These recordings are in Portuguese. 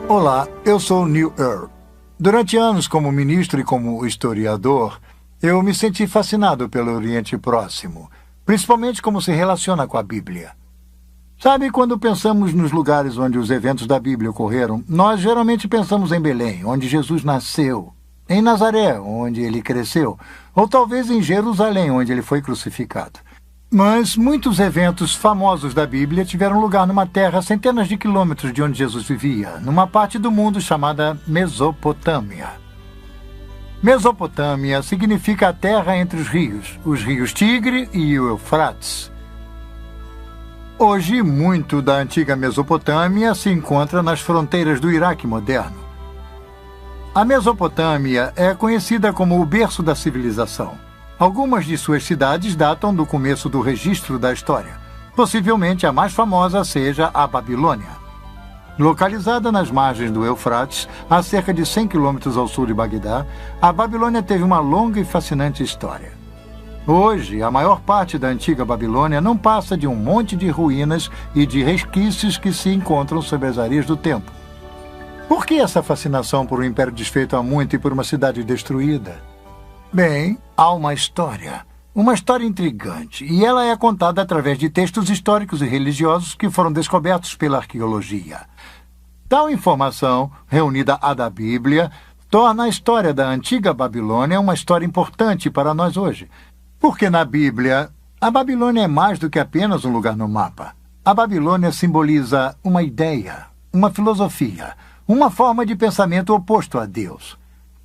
Olá, eu sou Neil Earl. Durante anos, como ministro e como historiador, eu me senti fascinado pelo Oriente Próximo, principalmente como se relaciona com a Bíblia. Sabe, quando pensamos nos lugares onde os eventos da Bíblia ocorreram, nós geralmente pensamos em Belém, onde Jesus nasceu, em Nazaré, onde ele cresceu, ou talvez em Jerusalém, onde ele foi crucificado. Mas muitos eventos famosos da Bíblia tiveram lugar numa terra a centenas de quilômetros de onde Jesus vivia, numa parte do mundo chamada Mesopotâmia. Mesopotâmia significa a terra entre os rios Tigre e o Eufrates. Hoje, muito da antiga Mesopotâmia se encontra nas fronteiras do Iraque moderno. A Mesopotâmia é conhecida como o berço da civilização. Algumas de suas cidades datam do começo do registro da história. Possivelmente a mais famosa seja a Babilônia. Localizada nas margens do Eufrates, a cerca de 100 quilômetros ao sul de Bagdá, a Babilônia teve uma longa e fascinante história. Hoje, a maior parte da antiga Babilônia não passa de um monte de ruínas e de resquícios que se encontram sob as areias do tempo. Por que essa fascinação por um império desfeito há muito e por uma cidade destruída? Bem, há uma história intrigante, e ela é contada através de textos históricos e religiosos que foram descobertos pela arqueologia. Tal informação, reunida à da Bíblia, torna a história da antiga Babilônia uma história importante para nós hoje. Porque na Bíblia, a Babilônia é mais do que apenas um lugar no mapa. A Babilônia simboliza uma ideia, uma filosofia, uma forma de pensamento oposto a Deus.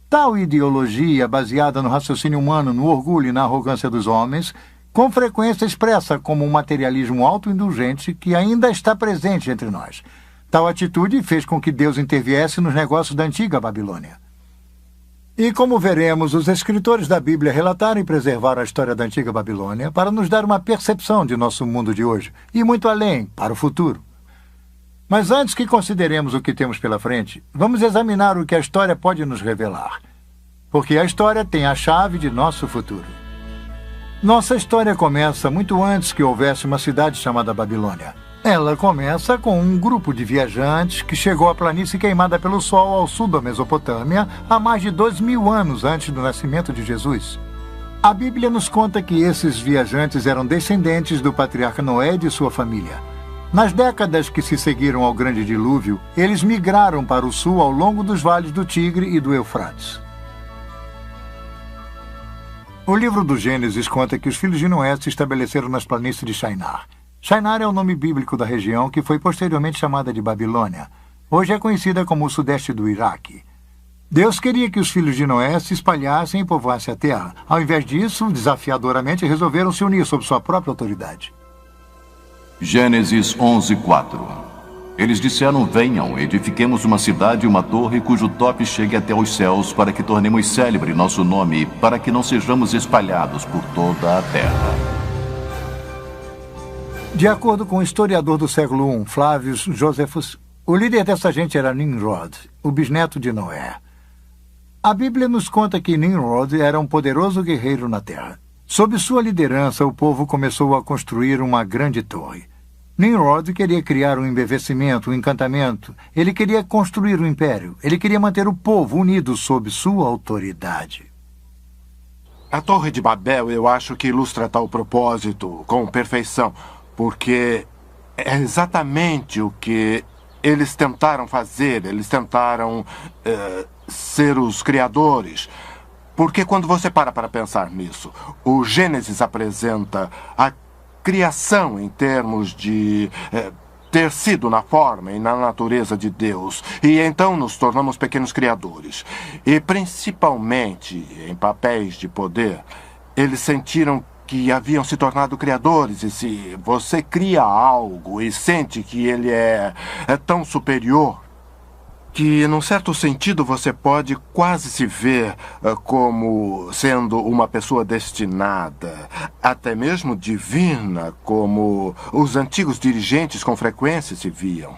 Tal ideologia, baseada no raciocínio humano, no orgulho e na arrogância dos homens, com frequência expressa como um materialismo autoindulgente que ainda está presente entre nós. Tal atitude fez com que Deus interviesse nos negócios da antiga Babilônia. E como veremos, os escritores da Bíblia relataram e preservaram a história da antiga Babilônia para nos dar uma percepção de nosso mundo de hoje, e muito além, para o futuro. Mas antes que consideremos o que temos pela frente, vamos examinar o que a história pode nos revelar. Porque a história tem a chave de nosso futuro. Nossa história começa muito antes que houvesse uma cidade chamada Babilônia. Ela começa com um grupo de viajantes que chegou à planície queimada pelo sol ao sul da Mesopotâmia há mais de 2000 anos antes do nascimento de Jesus. A Bíblia nos conta que esses viajantes eram descendentes do patriarca Noé e de sua família. Nas décadas que se seguiram ao grande dilúvio, eles migraram para o sul ao longo dos vales do Tigre e do Eufrates. O livro do Gênesis conta que os filhos de Noé se estabeleceram nas planícies de Shinar. Shinar é o nome bíblico da região que foi posteriormente chamada de Babilônia. Hoje é conhecida como o sudeste do Iraque. Deus queria que os filhos de Noé se espalhassem e povoassem a terra. Ao invés disso, desafiadoramente resolveram se unir sob sua própria autoridade. Gênesis 11:4. Eles disseram: venham, edifiquemos uma cidade e uma torre cujo tope chegue até os céus, para que tornemos célebre nosso nome, para que não sejamos espalhados por toda a terra. De acordo com o historiador do século I, Flavius Josephus, o líder dessa gente era Nimrod, o bisneto de Noé. A Bíblia nos conta que Nimrod era um poderoso guerreiro na terra. Sob sua liderança, o povo começou a construir uma grande torre. Nimrod queria criar um embevecimento, um encantamento. Ele queria construir um império. Ele queria manter o povo unido sob sua autoridade. A Torre de Babel, eu acho que ilustra tal propósito com perfeição, porque é exatamente o que eles tentaram fazer. Eles tentaram ser os criadores. Porque quando você para pensar nisso, o Gênesis apresenta a criação em termos de ter sido na forma e na natureza de Deus. E então nos tornamos pequenos criadores. E principalmente em papéis de poder, eles sentiram que haviam se tornado criadores. E se você cria algo e sente que ele é tão superior, que, num certo sentido, você pode quase se ver como sendo uma pessoa destinada, até mesmo divina, como os antigos dirigentes com frequência se viam.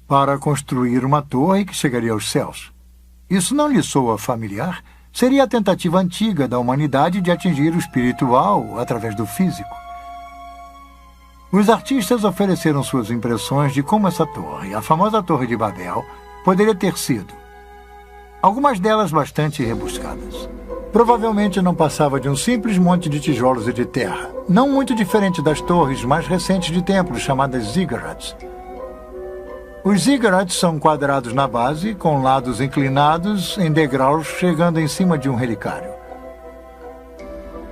Para construir uma torre que chegaria aos céus. Isso não lhe soa familiar? Seria a tentativa antiga da humanidade de atingir o espiritual através do físico. Os artistas ofereceram suas impressões de como essa torre, a famosa Torre de Babel, poderia ter sido. Algumas delas bastante rebuscadas. Provavelmente não passava de um simples monte de tijolos e de terra, não muito diferente das torres mais recentes de templos chamadas ziggurats. Os ziggurats são quadrados na base, com lados inclinados em degraus chegando em cima de um relicário.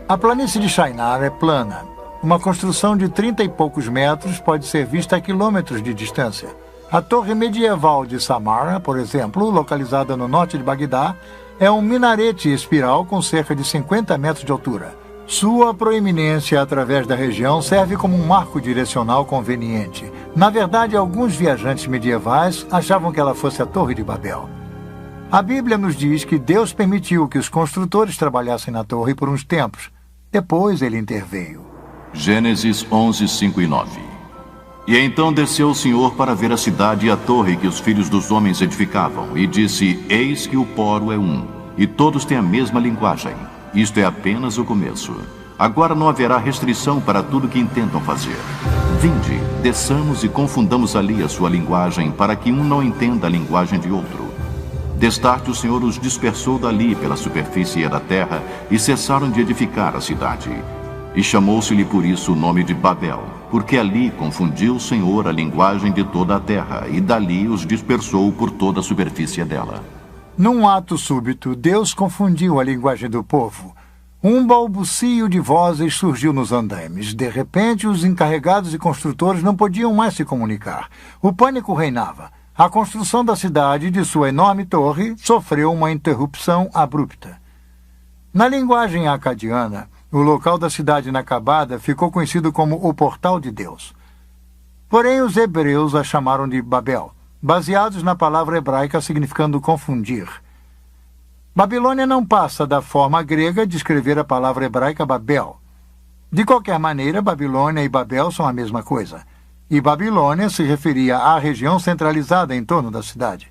A planície de Shinar é plana. Uma construção de 30 e poucos metros pode ser vista a quilômetros de distância. A torre medieval de Samarra, por exemplo, localizada no norte de Bagdá, é um minarete espiral com cerca de 50 metros de altura. Sua proeminência através da região serve como um marco direcional conveniente. Na verdade, alguns viajantes medievais achavam que ela fosse a Torre de Babel. A Bíblia nos diz que Deus permitiu que os construtores trabalhassem na torre por uns tempos. Depois ele interveio. Gênesis 11, 5 e 9. E então desceu o Senhor para ver a cidade e a torre que os filhos dos homens edificavam, e disse: Eis que o poro é um, e todos têm a mesma linguagem. Isto é apenas o começo. Agora não haverá restrição para tudo que intentam fazer. Vinde, desçamos e confundamos ali a sua linguagem, para que um não entenda a linguagem de outro. Destarte o Senhor os dispersou dali pela superfície da terra, e cessaram de edificar a cidade. E chamou-se-lhe por isso o nome de Babel, porque ali confundiu o Senhor a linguagem de toda a terra, e dali os dispersou por toda a superfície dela. Num ato súbito, Deus confundiu a linguagem do povo. Um balbucio de vozes surgiu nos andaimes. De repente, os encarregados e construtores não podiam mais se comunicar. O pânico reinava. A construção da cidade e de sua enorme torre sofreu uma interrupção abrupta. Na linguagem acadiana, o local da cidade inacabada ficou conhecido como o Portal de Deus. Porém, os hebreus a chamaram de Babel, baseados na palavra hebraica significando confundir. Babilônia não passa da forma grega de escrever a palavra hebraica Babel. De qualquer maneira, Babilônia e Babel são a mesma coisa. E Babilônia se referia à região centralizada em torno da cidade.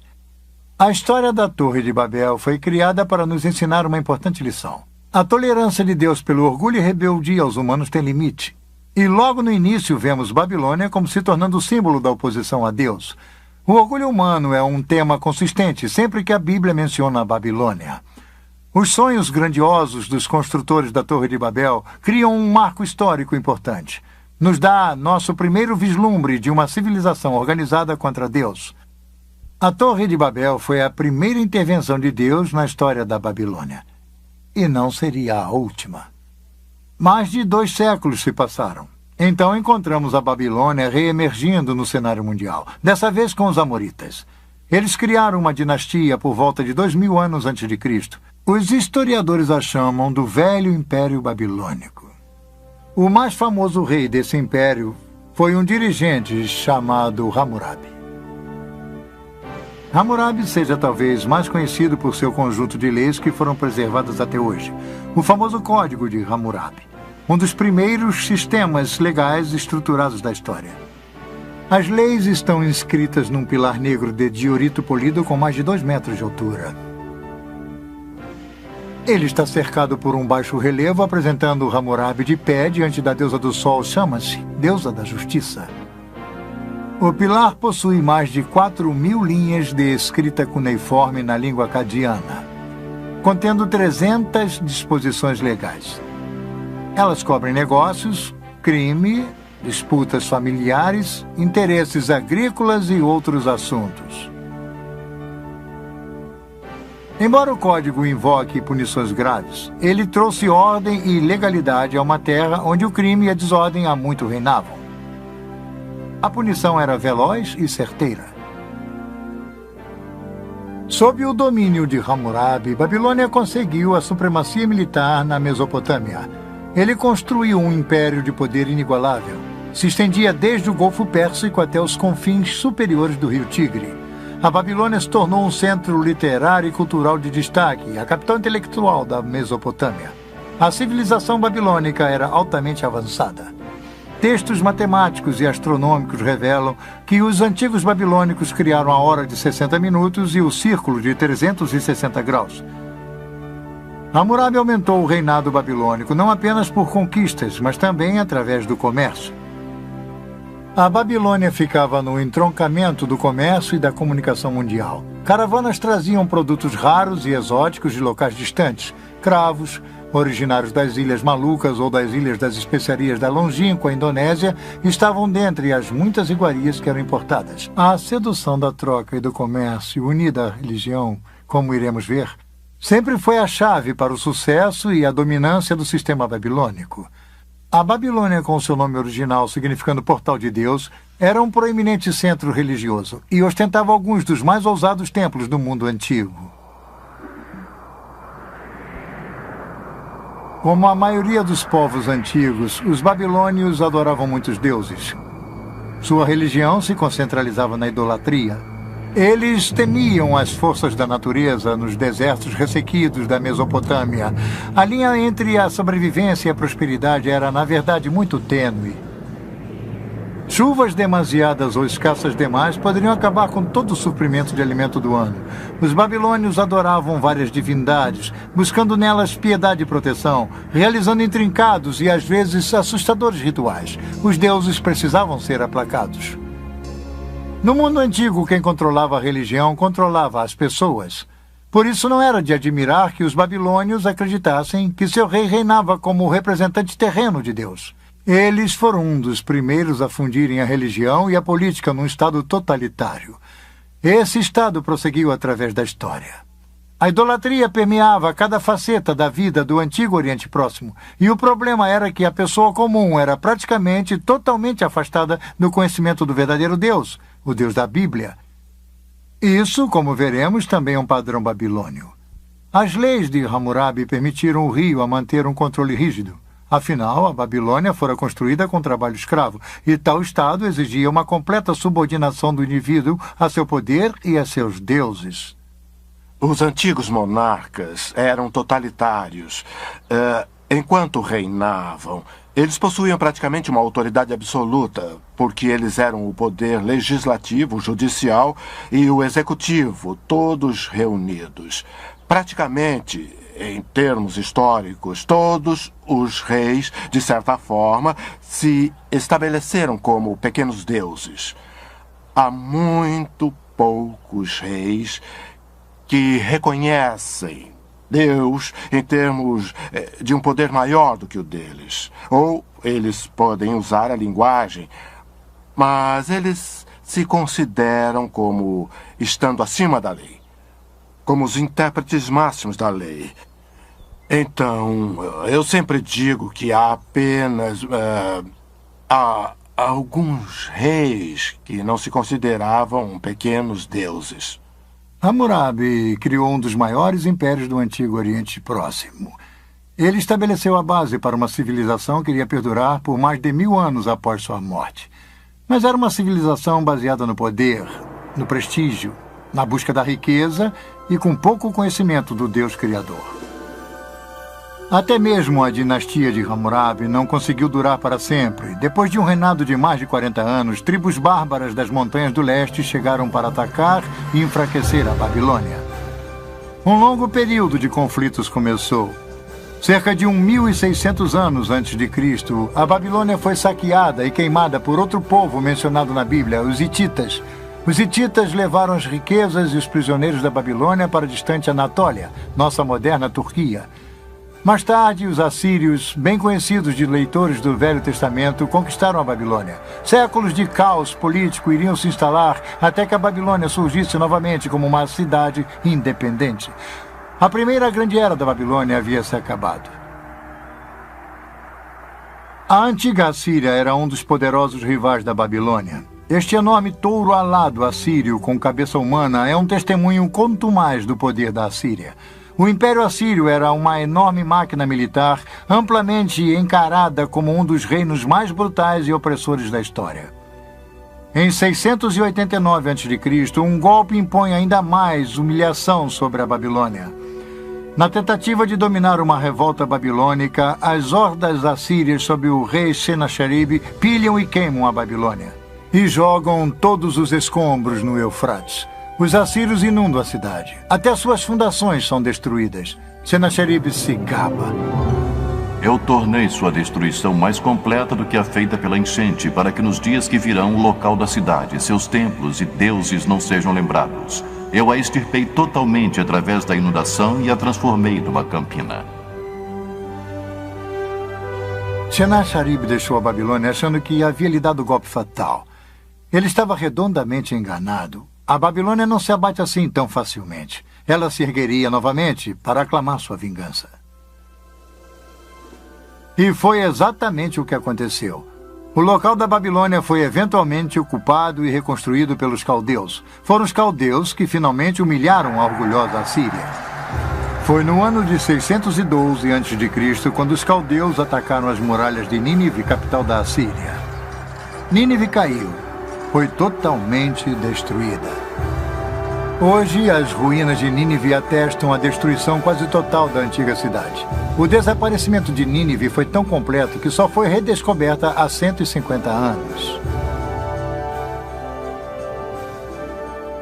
A história da Torre de Babel foi criada para nos ensinar uma importante lição. A tolerância de Deus pelo orgulho e rebeldia aos humanos tem limite. E logo no início vemos Babilônia como se tornando o símbolo da oposição a Deus. O orgulho humano é um tema consistente sempre que a Bíblia menciona a Babilônia. Os sonhos grandiosos dos construtores da Torre de Babel criam um marco histórico importante. Nos dá nosso primeiro vislumbre de uma civilização organizada contra Deus. A Torre de Babel foi a primeira intervenção de Deus na história da Babilônia. E não seria a última. Mais de 2 séculos se passaram. Então encontramos a Babilônia reemergindo no cenário mundial, dessa vez com os amoritas. Eles criaram uma dinastia por volta de 2000 anos antes de Cristo. Os historiadores a chamam do Velho Império Babilônico. O mais famoso rei desse império foi um dirigente chamado Hammurabi. Hammurabi seja talvez mais conhecido por seu conjunto de leis que foram preservadas até hoje, o famoso Código de Hammurabi, um dos primeiros sistemas legais estruturados da história. As leis estão inscritas num pilar negro de diorito polido com mais de 2 metros de altura. Ele está cercado por um baixo relevo apresentando Hammurabi de pé diante da deusa do sol Shamash, deusa da justiça. O pilar possui mais de 4.000 linhas de escrita cuneiforme na língua acadiana, contendo 300 disposições legais. Elas cobrem negócios, crime, disputas familiares, interesses agrícolas e outros assuntos. Embora o código invoque punições graves, ele trouxe ordem e legalidade a uma terra onde o crime e a desordem há muito reinavam. A punição era veloz e certeira. Sob o domínio de Hammurabi, Babilônia conseguiu a supremacia militar na Mesopotâmia. Ele construiu um império de poder inigualável. Se estendia desde o Golfo Pérsico até os confins superiores do rio Tigre. A Babilônia se tornou um centro literário e cultural de destaque, a capital intelectual da Mesopotâmia. A civilização babilônica era altamente avançada. Textos matemáticos e astronômicos revelam que os antigos babilônicos criaram a hora de 60 minutos e o círculo de 360 graus. Hammurabi aumentou o reinado babilônico não apenas por conquistas, mas também através do comércio. A Babilônia ficava no entroncamento do comércio e da comunicação mundial. Caravanas traziam produtos raros e exóticos de locais distantes, cravos, originários das Ilhas Malucas ou das Ilhas das Especiarias da longínqua Indonésia, estavam dentre as muitas iguarias que eram importadas. A sedução da troca e do comércio, unida à religião, como iremos ver, sempre foi a chave para o sucesso e a dominância do sistema babilônico. A Babilônia, com seu nome original significando Portal de Deus, era um proeminente centro religioso e ostentava alguns dos mais ousados templos do mundo antigo. Como a maioria dos povos antigos, os babilônios adoravam muitos deuses. Sua religião se concentralizava na idolatria. Eles temiam as forças da natureza nos desertos ressequidos da Mesopotâmia. A linha entre a sobrevivência e a prosperidade era, na verdade, muito tênue. Chuvas demasiadas ou escassas demais poderiam acabar com todo o suprimento de alimento do ano. Os babilônios adoravam várias divindades, buscando nelas piedade e proteção, realizando intrincados e, às vezes, assustadores rituais. Os deuses precisavam ser aplacados. No mundo antigo, quem controlava a religião controlava as pessoas. Por isso não era de admirar que os babilônios acreditassem que seu rei reinava como o representante terreno de Deus. Eles foram um dos primeiros a fundirem a religião e a política num estado totalitário. Esse estado prosseguiu através da história. A idolatria permeava cada faceta da vida do antigo Oriente Próximo, e o problema era que a pessoa comum era praticamente totalmente afastada do conhecimento do verdadeiro Deus, o Deus da Bíblia. Isso, como veremos, também é um padrão babilônio. As leis de Hammurabi permitiram o rio a manter um controle rígido. Afinal, a Babilônia fora construída com trabalho escravo, e tal estado exigia uma completa subordinação do indivíduo a seu poder e a seus deuses. Os antigos monarcas eram totalitários. Enquanto reinavam, eles possuíam praticamente uma autoridade absoluta, porque eles eram o poder legislativo, o judicial e o executivo, todos reunidos. Praticamente, em termos históricos, todos os reis, de certa forma, se estabeleceram como pequenos deuses. Há muito poucos reis que reconhecem Deus em termos de um poder maior do que o deles. Ou eles podem usar a linguagem, mas eles se consideram como estando acima da lei, como os intérpretes máximos da lei. Então, eu sempre digo que há apenas há alguns reis que não se consideravam pequenos deuses. Hammurabi criou um dos maiores impérios do Antigo Oriente Próximo. Ele estabeleceu a base para uma civilização que iria perdurar por mais de 1000 anos após sua morte. Mas era uma civilização baseada no poder, no prestígio, na busca da riqueza e com pouco conhecimento do Deus Criador. Até mesmo a dinastia de Hammurabi não conseguiu durar para sempre. Depois de um reinado de mais de 40 anos, tribos bárbaras das montanhas do leste chegaram para atacar e enfraquecer a Babilônia. Um longo período de conflitos começou. Cerca de 1600 anos antes de Cristo, a Babilônia foi saqueada e queimada por outro povo mencionado na Bíblia, os hititas. Os hititas levaram as riquezas e os prisioneiros da Babilônia para a distante Anatólia, nossa moderna Turquia. Mais tarde, os assírios, bem conhecidos de leitores do Velho Testamento, conquistaram a Babilônia. Séculos de caos político iriam se instalar até que a Babilônia surgisse novamente como uma cidade independente. A primeira grande era da Babilônia havia se acabado. A antiga Assíria era um dos poderosos rivais da Babilônia. Este enorme touro alado assírio com cabeça humana é um testemunho contumaz do poder da Assíria. O Império Assírio era uma enorme máquina militar, amplamente encarada como um dos reinos mais brutais e opressores da história. Em 689 a.C., um golpe impõe ainda mais humilhação sobre a Babilônia. Na tentativa de dominar uma revolta babilônica, as hordas assírias sob o rei Senacherib pilham e queimam a Babilônia e jogam todos os escombros no Eufrates. Os assírios inundam a cidade. Até suas fundações são destruídas. Senacherib se gaba. Eu tornei sua destruição mais completa do que a feita pela enchente, para que nos dias que virão o local da cidade, seus templos e deuses não sejam lembrados. Eu a extirpei totalmente através da inundação e a transformei numa campina. Sennacherib deixou a Babilônia achando que havia lhe dado o golpe fatal. Ele estava redondamente enganado. A Babilônia não se abate assim tão facilmente. Ela se ergueria novamente para aclamar sua vingança. E foi exatamente o que aconteceu. O local da Babilônia foi eventualmente ocupado e reconstruído pelos caldeus. Foram os caldeus que finalmente humilharam a orgulhosa Assíria. Foi no ano de 612 a.C. quando os caldeus atacaram as muralhas de Nínive, capital da Assíria. Nínive caiu. Foi totalmente destruída. Hoje, as ruínas de Nínive atestam a destruição quase total da antiga cidade. O desaparecimento de Nínive foi tão completo que só foi redescoberta há 150 anos.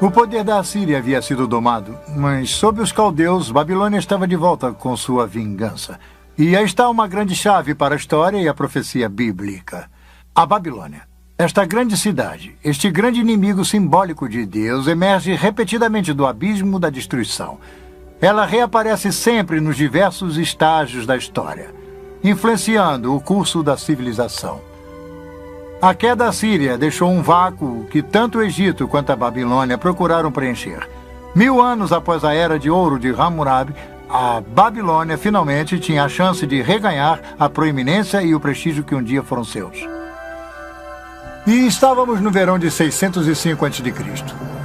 O poder da Assíria havia sido domado, mas sob os caldeus, Babilônia estava de volta com sua vingança. E aí está uma grande chave para a história e a profecia bíblica. A Babilônia. Esta grande cidade, este grande inimigo simbólico de Deus, emerge repetidamente do abismo da destruição. Ela reaparece sempre nos diversos estágios da história, influenciando o curso da civilização. A queda assíria deixou um vácuo que tanto o Egito quanto a Babilônia procuraram preencher. 1000 anos após a Era de Ouro de Hammurabi, a Babilônia finalmente tinha a chance de reganhar a proeminência e o prestígio que um dia foram seus. E estávamos no verão de 605 a.C.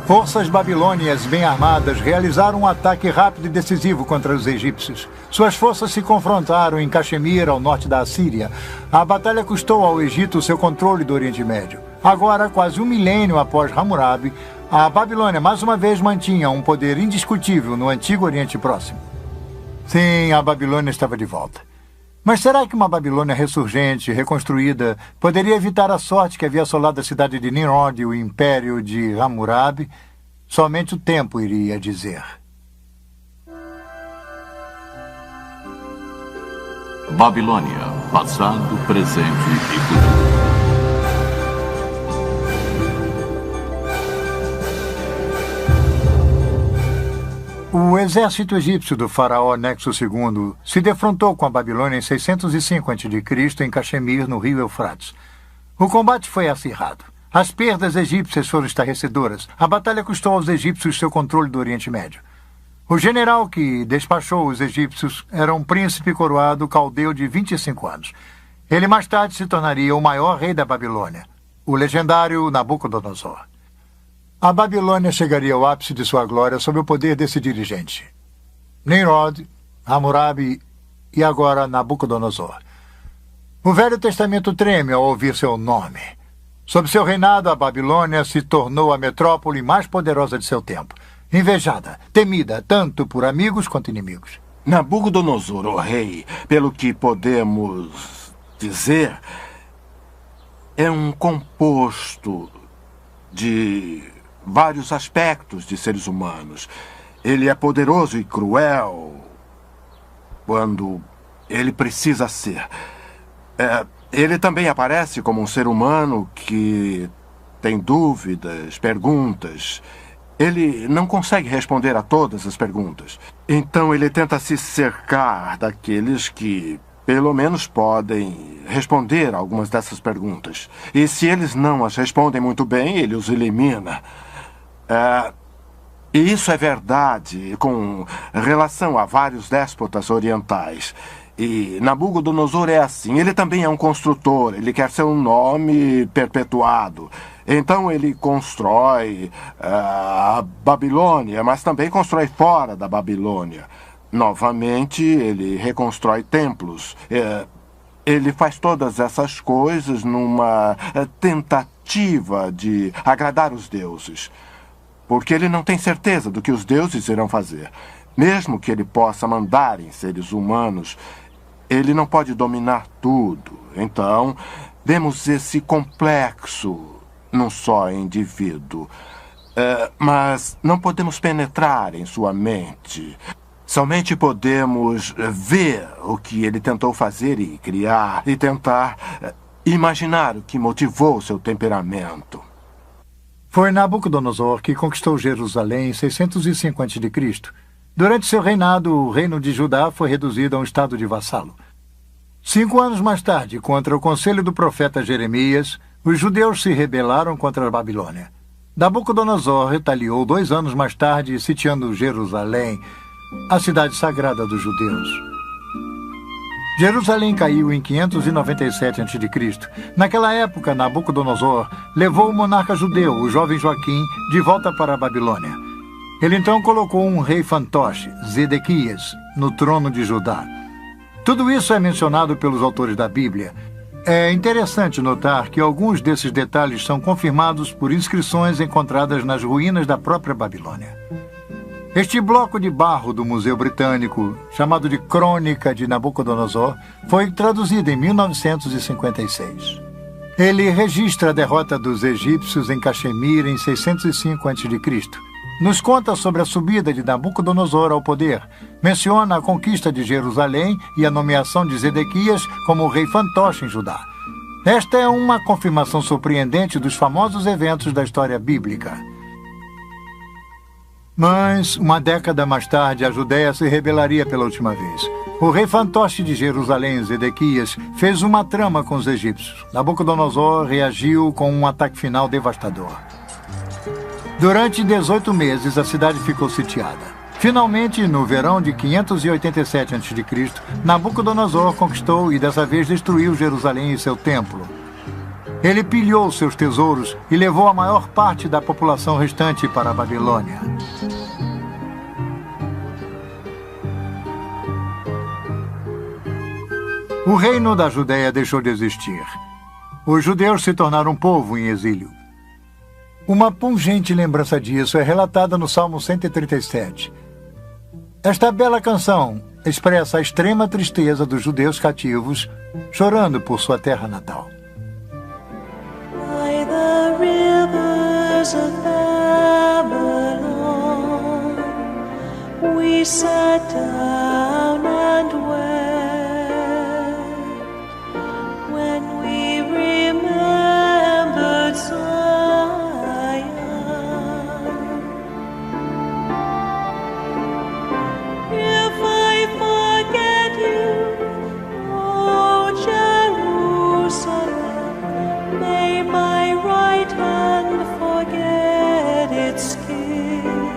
Forças babilônias bem armadas realizaram um ataque rápido e decisivo contra os egípcios. Suas forças se confrontaram em Caxemir, ao norte da Assíria. A batalha custou ao Egito seu controle do Oriente Médio. Agora, quase um milênio após Hammurabi, a Babilônia mais uma vez mantinha um poder indiscutível no antigo Oriente Próximo. Sim, a Babilônia estava de volta. Mas será que uma Babilônia ressurgente, reconstruída, poderia evitar a sorte que havia assolado a cidade de Nimrod e o império de Hammurabi? Somente o tempo iria dizer. Babilônia, passado, presente e futuro. O exército egípcio do faraó Nexo II se defrontou com a Babilônia em 605 a.C. em Caxemir, no rio Eufrates. O combate foi acirrado. As perdas egípcias foram estarrecedoras. A batalha custou aos egípcios seu controle do Oriente Médio. O general que despachou os egípcios era um príncipe coroado caldeu de 25 anos. Ele mais tarde se tornaria o maior rei da Babilônia, o legendário Nabucodonosor. A Babilônia chegaria ao ápice de sua glória sob o poder desse dirigente. Nimrod, Hammurabi e agora Nabucodonosor. O Velho Testamento treme ao ouvir seu nome. Sob seu reinado, a Babilônia se tornou a metrópole mais poderosa de seu tempo. Invejada, temida tanto por amigos quanto inimigos. Nabucodonosor, o rei, pelo que podemos dizer, é um composto de vários aspectos de seres humanos. Ele é poderoso e cruel quando ele precisa ser. Ele também aparece como um ser humano que tem dúvidas, perguntas. Ele não consegue responder a todas as perguntas. Então ele tenta se cercar daqueles que pelo menos podem responder a algumas dessas perguntas. E se eles não as respondem muito bem, ele os elimina. E isso é verdade com relação a vários déspotas orientais. E Nabucodonosor é assim. Ele também é um construtor. Ele quer seu nome perpetuado. Então ele constrói a Babilônia, mas também constrói fora da Babilônia. Novamente, ele reconstrói templos. Ele faz todas essas coisas numa tentativa de agradar os deuses. Porque ele não tem certeza do que os deuses irão fazer. Mesmo que ele possa mandar em seres humanos, ele não pode dominar tudo. Então, vemos esse complexo num só indivíduo. Mas não podemos penetrar em sua mente. Somente podemos ver o que ele tentou fazer e criar e tentar imaginar o que motivou seu temperamento. Foi Nabucodonosor que conquistou Jerusalém em 605 a.C. Durante seu reinado, o reino de Judá foi reduzido a um estado de vassalo. 5 anos mais tarde, contra o conselho do profeta Jeremias, os judeus se rebelaram contra a Babilônia. Nabucodonosor retaliou 2 anos mais tarde, sitiando Jerusalém, a cidade sagrada dos judeus. Jerusalém caiu em 597 a.C. Naquela época, Nabucodonosor levou o monarca judeu, o jovem Joaquim, de volta para a Babilônia. Ele então colocou um rei fantoche, Zedequias, no trono de Judá. Tudo isso é mencionado pelos autores da Bíblia. É interessante notar que alguns desses detalhes são confirmados por inscrições encontradas nas ruínas da própria Babilônia. Este bloco de barro do Museu Britânico, chamado de Crônica de Nabucodonosor, foi traduzido em 1956. Ele registra a derrota dos egípcios em Caxemir em 605 a.C., nos conta sobre a subida de Nabucodonosor ao poder, menciona a conquista de Jerusalém e a nomeação de Zedequias como rei fantoche em Judá. Esta é uma confirmação surpreendente dos famosos eventos da história bíblica. Mas, uma década mais tarde, a Judéia se rebelaria pela última vez. O rei fantoche de Jerusalém, Zedequias, fez uma trama com os egípcios. Nabucodonosor reagiu com um ataque final devastador. Durante 18 meses, a cidade ficou sitiada. Finalmente, no verão de 587 a.C., Nabucodonosor conquistou e dessa vez destruiu Jerusalém e seu templo. Ele pilhou seus tesouros e levou a maior parte da população restante para a Babilônia. O reino da Judéia deixou de existir. Os judeus se tornaram um povo em exílio. Uma pungente lembrança disso é relatada no Salmo 137. Esta bela canção expressa a extrema tristeza dos judeus cativos, chorando por sua terra natal. By the rivers of Babylon, we sat down and wept when we remembered Zion. If I forget you, O Jerusalem, may my right hand forget its skill.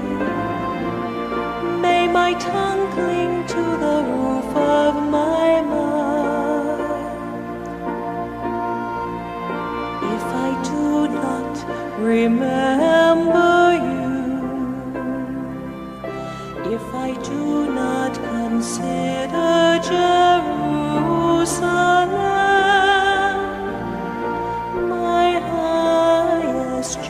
May my tongue cling to the roof of my mouth. If I do not remember you, if I do not consider Jerusalem my highest joy.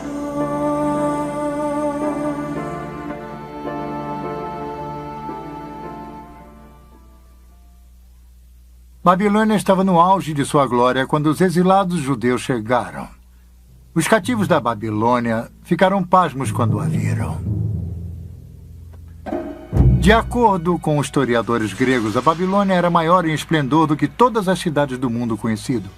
Babilônia estava no auge de sua glória quando os exilados judeus chegaram. Os cativos da Babilônia ficaram pasmos quando a viram. De acordo com os historiadores gregos, a Babilônia era maior em esplendor do que todas as cidades do mundo conhecido.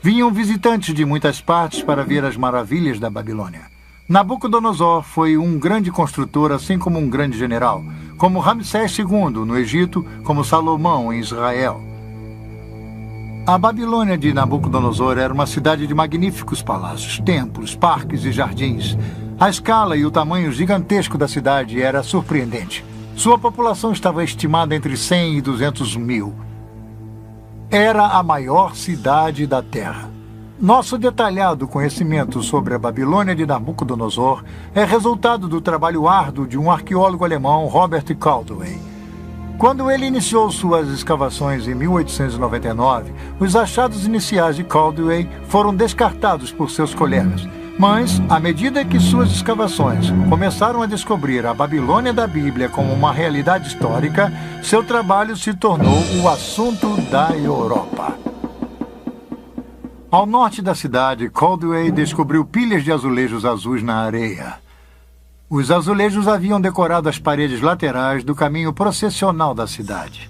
Vinham visitantes de muitas partes para ver as maravilhas da Babilônia. Nabucodonosor foi um grande construtor, assim como um grande general, como Ramsés II no Egito, como Salomão em Israel. A Babilônia de Nabucodonosor era uma cidade de magníficos palácios, templos, parques e jardins. A escala e o tamanho gigantesco da cidade era surpreendente. Sua população estava estimada entre 100 e 200 mil. Era a maior cidade da Terra. Nosso detalhado conhecimento sobre a Babilônia de Nabucodonosor é resultado do trabalho árduo de um arqueólogo alemão, Robert Caldwell. Quando ele iniciou suas escavações em 1899, os achados iniciais de Caldwell foram descartados por seus colegas. Mas, à medida que suas escavações começaram a descobrir a Babilônia da Bíblia como uma realidade histórica, seu trabalho se tornou o assunto da Europa. Ao norte da cidade, Caldwell descobriu pilhas de azulejos azuis na areia. Os azulejos haviam decorado as paredes laterais do caminho processional da cidade.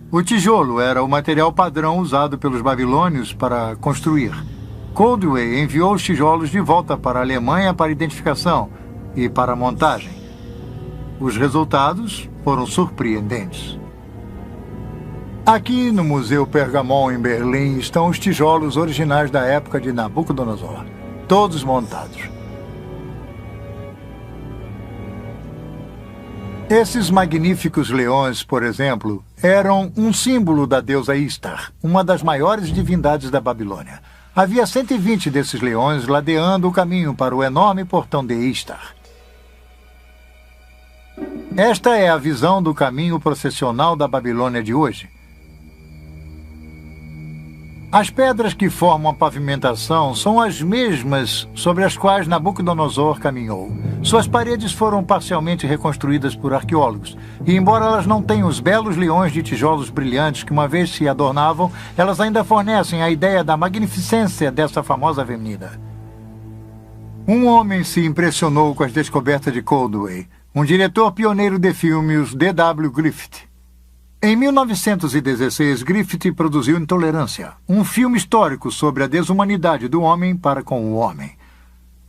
O tijolo era o material padrão usado pelos babilônios para construir. Coldwell enviou os tijolos de volta para a Alemanha para identificação e para montagem. Os resultados foram surpreendentes. Aqui no Museu Pergamon, em Berlim, estão os tijolos originais da época de Nabucodonosor, todos montados. Esses magníficos leões, por exemplo, eram um símbolo da deusa Istar, uma das maiores divindades da Babilônia. Havia 120 desses leões ladeando o caminho para o enorme portão de Istar. Esta é a visão do caminho processional da Babilônia de hoje. As pedras que formam a pavimentação são as mesmas sobre as quais Nabucodonosor caminhou. Suas paredes foram parcialmente reconstruídas por arqueólogos, e embora elas não tenham os belos leões de tijolos brilhantes que uma vez se adornavam, elas ainda fornecem a ideia da magnificência dessa famosa avenida. Um homem se impressionou com as descobertas de Coldwell, um diretor pioneiro de filmes, D.W. Griffith. Em 1916, Griffith produziu Intolerância, um filme histórico sobre a desumanidade do homem para com o homem.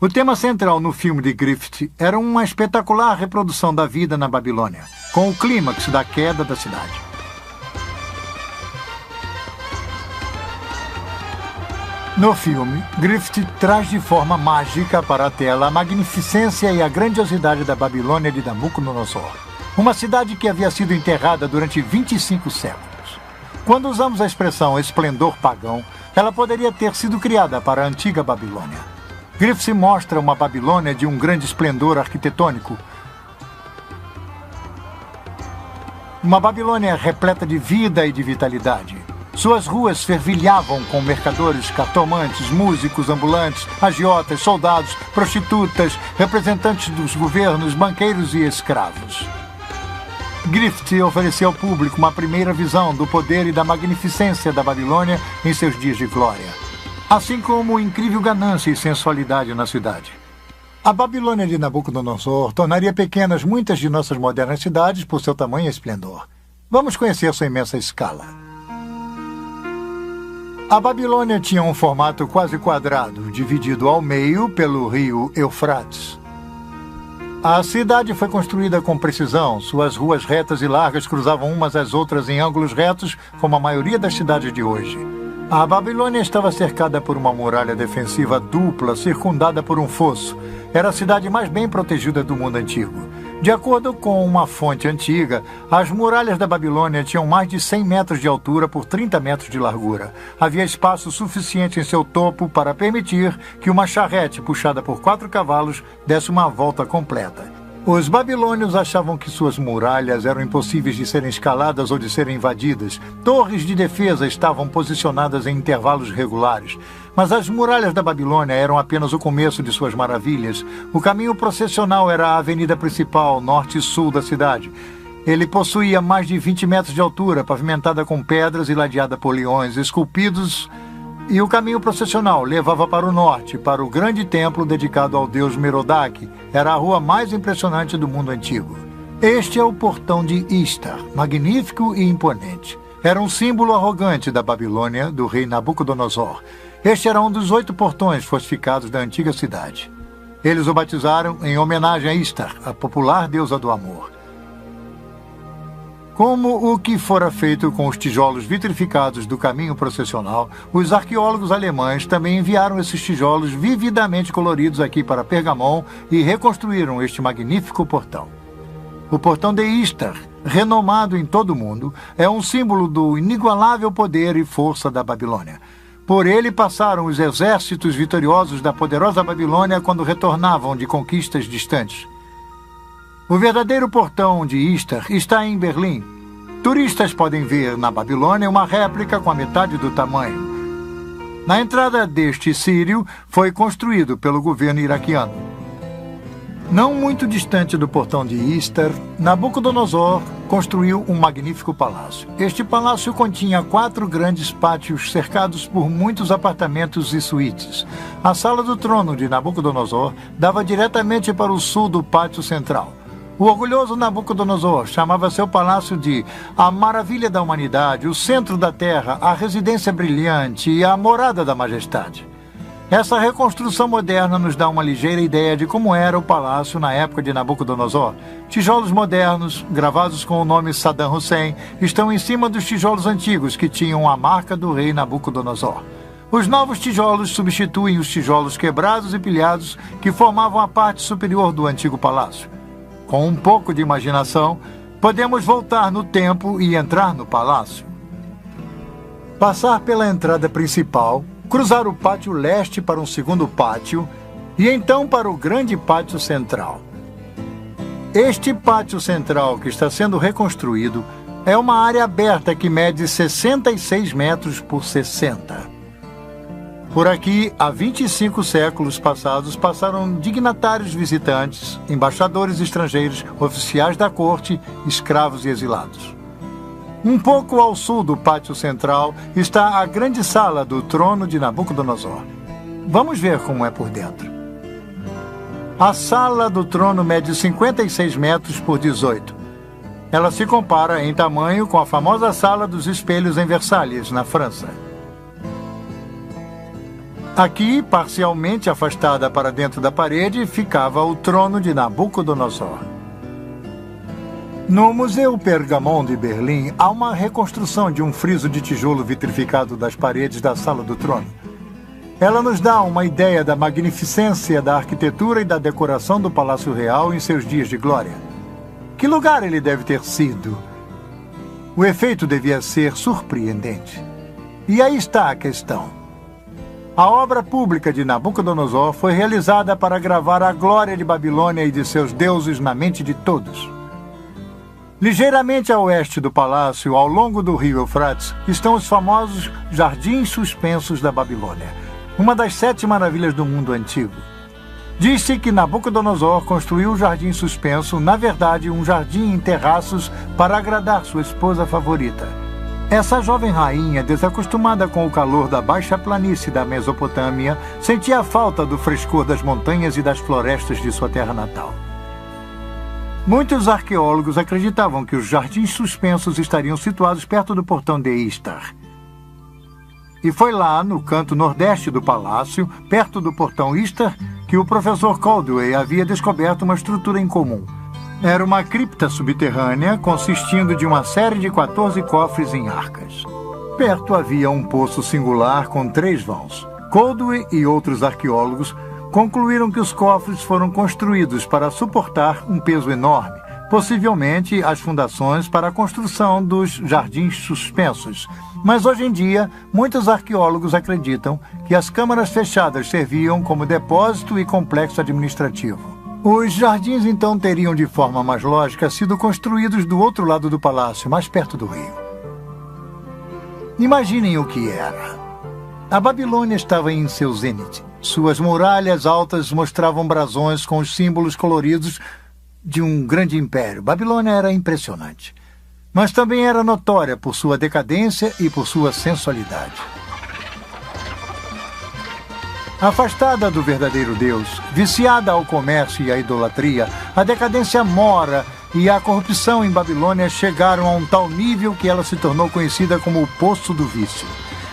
O tema central no filme de Griffith era uma espetacular reprodução da vida na Babilônia, com o clímax da queda da cidade. No filme, Griffith traz de forma mágica para a tela a magnificência e a grandiosidade da Babilônia de Nabucodonosor. Uma cidade que havia sido enterrada durante 25 séculos. Quando usamos a expressão esplendor pagão, ela poderia ter sido criada para a antiga Babilônia. Griffith mostra uma Babilônia de um grande esplendor arquitetônico. Uma Babilônia repleta de vida e de vitalidade. Suas ruas fervilhavam com mercadores, cartomantes, músicos ambulantes, agiotas, soldados, prostitutas, representantes dos governos, banqueiros e escravos. Griffith ofereceu ao público uma primeira visão do poder e da magnificência da Babilônia em seus dias de glória, assim como incrível ganância e sensualidade na cidade. A Babilônia de Nabucodonosor tornaria pequenas muitas de nossas modernas cidades por seu tamanho e esplendor. Vamos conhecer sua imensa escala. A Babilônia tinha um formato quase quadrado, dividido ao meio pelo rio Eufrates. A cidade foi construída com precisão. Suas ruas retas e largas cruzavam umas às outras em ângulos retos, como a maioria das cidades de hoje. A Babilônia estava cercada por uma muralha defensiva dupla, circundada por um fosso. Era a cidade mais bem protegida do mundo antigo. De acordo com uma fonte antiga, as muralhas da Babilônia tinham mais de 100 metros de altura por 30 metros de largura. Havia espaço suficiente em seu topo para permitir que uma charrete puxada por 4 cavalos desse uma volta completa. Os babilônios achavam que suas muralhas eram impossíveis de serem escaladas ou de serem invadidas. Torres de defesa estavam posicionadas em intervalos regulares. Mas as muralhas da Babilônia eram apenas o começo de suas maravilhas. O caminho processional era a avenida principal, norte e sul da cidade. Ele possuía mais de 20 metros de altura, pavimentada com pedras e ladeada por leões esculpidos, e o caminho processional levava para o norte, para o grande templo dedicado ao deus Merodach. Era a rua mais impressionante do mundo antigo. Este é o portão de Istar, magnífico e imponente. Era um símbolo arrogante da Babilônia, do rei Nabucodonosor. Este era um dos 8 portões fortificados da antiga cidade. Eles o batizaram em homenagem a Istar, a popular deusa do amor. Como o que fora feito com os tijolos vitrificados do caminho processional, os arqueólogos alemães também enviaram esses tijolos vividamente coloridos aqui para Pergamon e reconstruíram este magnífico portão. O portão de Istar, renomado em todo o mundo, é um símbolo do inigualável poder e força da Babilônia. Por ele passaram os exércitos vitoriosos da poderosa Babilônia quando retornavam de conquistas distantes. O verdadeiro portão de Istar está em Berlim. Turistas podem ver na Babilônia uma réplica com a metade do tamanho. Na entrada deste sírio foi construído pelo governo iraquiano. Não muito distante do portão de Istar, Nabucodonosor construiu um magnífico palácio. Este palácio continha 4 grandes pátios cercados por muitos apartamentos e suítes. A sala do trono de Nabucodonosor dava diretamente para o sul do pátio central. O orgulhoso Nabucodonosor chamava seu palácio de a maravilha da humanidade, o centro da terra, a residência brilhante e a morada da majestade. Essa reconstrução moderna nos dá uma ligeira ideia de como era o palácio na época de Nabucodonosor. Tijolos modernos, gravados com o nome Saddam Hussein, estão em cima dos tijolos antigos que tinham a marca do rei Nabucodonosor. Os novos tijolos substituem os tijolos quebrados e pilhados que formavam a parte superior do antigo palácio. Com um pouco de imaginação, podemos voltar no tempo e entrar no palácio. Passar pela entrada principal, cruzar o pátio leste para um segundo pátio e então para o grande pátio central. Este pátio central que está sendo reconstruído é uma área aberta que mede 66 metros por 60. Por aqui, há 25 séculos passados, passaram dignatários visitantes, embaixadores estrangeiros, oficiais da corte, escravos e exilados. Um pouco ao sul do pátio central está a grande sala do trono de Nabucodonosor. Vamos ver como é por dentro. A sala do trono mede 56 metros por 18. Ela se compara em tamanho com a famosa Sala dos Espelhos em Versalhes, na França. Aqui, parcialmente afastada para dentro da parede, ficava o trono de Nabucodonosor. No Museu Pergamon de Berlim, há uma reconstrução de um friso de tijolo vitrificado das paredes da Sala do Trono. Ela nos dá uma ideia da magnificência da arquitetura e da decoração do Palácio Real em seus dias de glória. Que lugar ele deve ter sido? O efeito devia ser surpreendente. E aí está a questão. A obra pública de Nabucodonosor foi realizada para gravar a glória de Babilônia e de seus deuses na mente de todos. Ligeiramente a oeste do palácio, ao longo do rio Eufrates, estão os famosos Jardins Suspensos da Babilônia, uma das 7 maravilhas do mundo antigo. Diz-se que Nabucodonosor construiu o Jardim Suspenso, na verdade, um jardim em terraços para agradar sua esposa favorita. Essa jovem rainha, desacostumada com o calor da baixa planície da Mesopotâmia, sentia a falta do frescor das montanhas e das florestas de sua terra natal. Muitos arqueólogos acreditavam que os jardins suspensos estariam situados perto do portão de Istar. E foi lá, no canto nordeste do palácio, perto do portão Istar, que o professor Caldwell havia descoberto uma estrutura incomum. Era uma cripta subterrânea consistindo de uma série de 14 cofres em arcas. Perto havia um poço singular com 3 vãos. Caldwell e outros arqueólogos concluíram que os cofres foram construídos para suportar um peso enorme, possivelmente as fundações para a construção dos jardins suspensos. Mas hoje em dia, muitos arqueólogos acreditam que as câmaras fechadas serviam como depósito e complexo administrativo. Os jardins então teriam, de forma mais lógica, sido construídos do outro lado do palácio, mais perto do rio. Imaginem o que era. A Babilônia estava em seu zênite. Suas muralhas altas mostravam brasões com os símbolos coloridos de um grande império. Babilônia era impressionante, mas também era notória por sua decadência e por sua sensualidade. Afastada do verdadeiro Deus, viciada ao comércio e à idolatria, a decadência mora e a corrupção em Babilônia chegaram a um tal nível que ela se tornou conhecida como o Poço do Vício.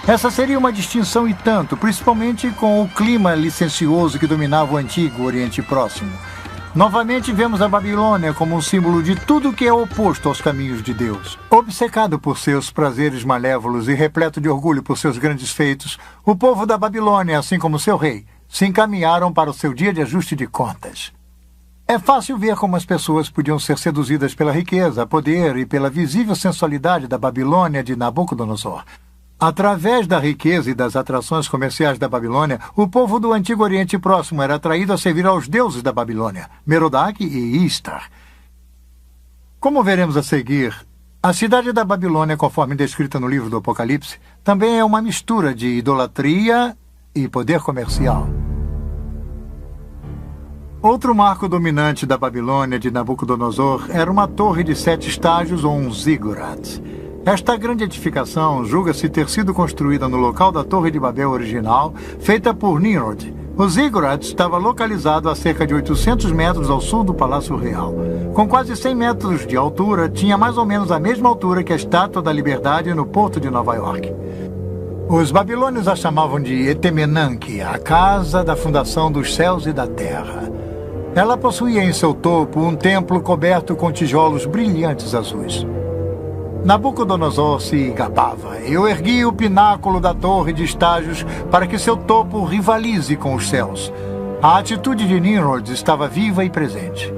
Essa seria uma distinção e tanto, principalmente com o clima licencioso que dominava o antigo Oriente Próximo. Novamente vemos a Babilônia como um símbolo de tudo que é oposto aos caminhos de Deus. Obcecado por seus prazeres malévolos e repleto de orgulho por seus grandes feitos, o povo da Babilônia, assim como seu rei, se encaminharam para o seu dia de ajuste de contas. É fácil ver como as pessoas podiam ser seduzidas pela riqueza, poder e pela visível sensualidade da Babilônia de Nabucodonosor. Através da riqueza e das atrações comerciais da Babilônia, o povo do Antigo Oriente Próximo era atraído a servir aos deuses da Babilônia, Merodach e Istar. Como veremos a seguir, a cidade da Babilônia, conforme descrita no livro do Apocalipse, também é uma mistura de idolatria e poder comercial. Outro marco dominante da Babilônia de Nabucodonosor era uma torre de 7 estágios ou um ziggurat. Esta grande edificação julga-se ter sido construída no local da Torre de Babel original, feita por Nimrod. O ziggurat estava localizado a cerca de 800 metros ao sul do Palácio Real. Com quase 100 metros de altura, tinha mais ou menos a mesma altura que a Estátua da Liberdade no porto de Nova York. Os babilônios a chamavam de Etemenanque, a casa da fundação dos céus e da terra. Ela possuía em seu topo um templo coberto com tijolos brilhantes azuis. Nabucodonosor se gabava. Eu ergui o pináculo da torre de estágios para que seu topo rivalize com os céus. A atitude de Nimrod estava viva e presente.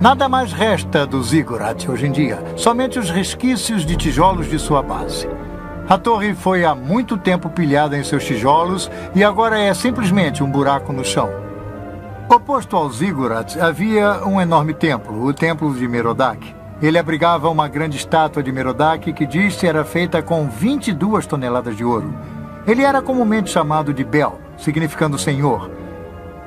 Nada mais resta do ziggurat hoje em dia, somente os resquícios de tijolos de sua base. A torre foi há muito tempo pilhada em seus tijolos e agora é simplesmente um buraco no chão. Oposto ao ziggurat havia um enorme templo, o Templo de Merodach. Ele abrigava uma grande estátua de Merodach que diz-se era feita com 22 toneladas de ouro. Ele era comumente chamado de Bel, significando Senhor.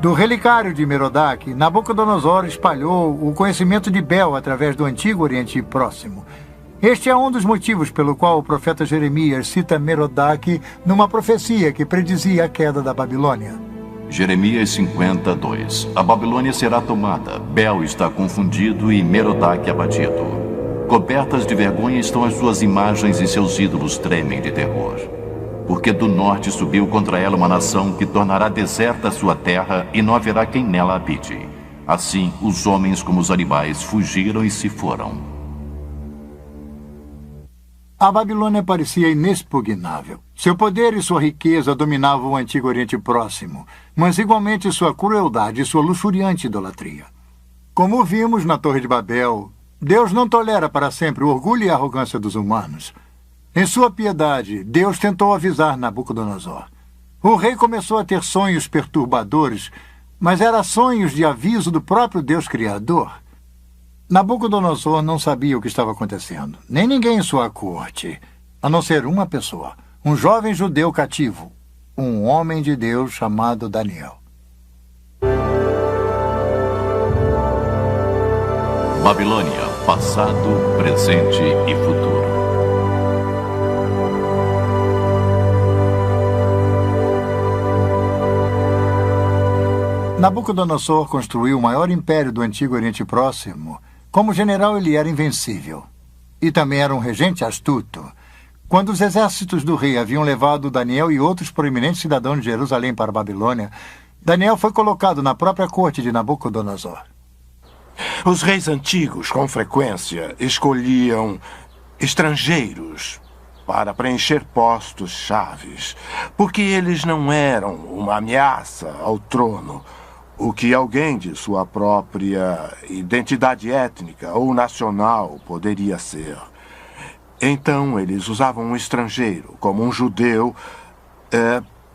Do relicário de Merodach, Nabucodonosor espalhou o conhecimento de Bel através do Antigo Oriente Próximo. Este é um dos motivos pelo qual o profeta Jeremias cita Merodach numa profecia que predizia a queda da Babilônia. Jeremias 52. A Babilônia será tomada, Bel está confundido e Merodach abatido. Cobertas de vergonha estão as suas imagens e seus ídolos tremem de terror. Porque do norte subiu contra ela uma nação que tornará deserta a sua terra e não haverá quem nela habite. Assim, os homens como os animais fugiram e se foram. A Babilônia parecia inexpugnável. Seu poder e sua riqueza dominavam o Antigo Oriente Próximo, mas igualmente sua crueldade e sua luxuriante idolatria. Como vimos na Torre de Babel, Deus não tolera para sempre o orgulho e a arrogância dos humanos. Em sua piedade, Deus tentou avisar Nabucodonosor. O rei começou a ter sonhos perturbadores, mas eram sonhos de aviso do próprio Deus Criador. Nabucodonosor não sabia o que estava acontecendo, nem ninguém em sua corte, a não ser uma pessoa, um jovem judeu cativo, um homem de Deus chamado Daniel. Babilônia, passado, presente e futuro. Nabucodonosor construiu o maior império do Antigo Oriente Próximo. Como general, ele era invencível. E também era um regente astuto. Quando os exércitos do rei haviam levado Daniel e outros proeminentes cidadãos de Jerusalém para a Babilônia, Daniel foi colocado na própria corte de Nabucodonosor. Os reis antigos, com frequência, escolhiam estrangeiros para preencher postos chaves, porque eles não eram uma ameaça ao trono, o que alguém de sua própria identidade étnica ou nacional poderia ser. Então, eles usavam um estrangeiro, como um judeu,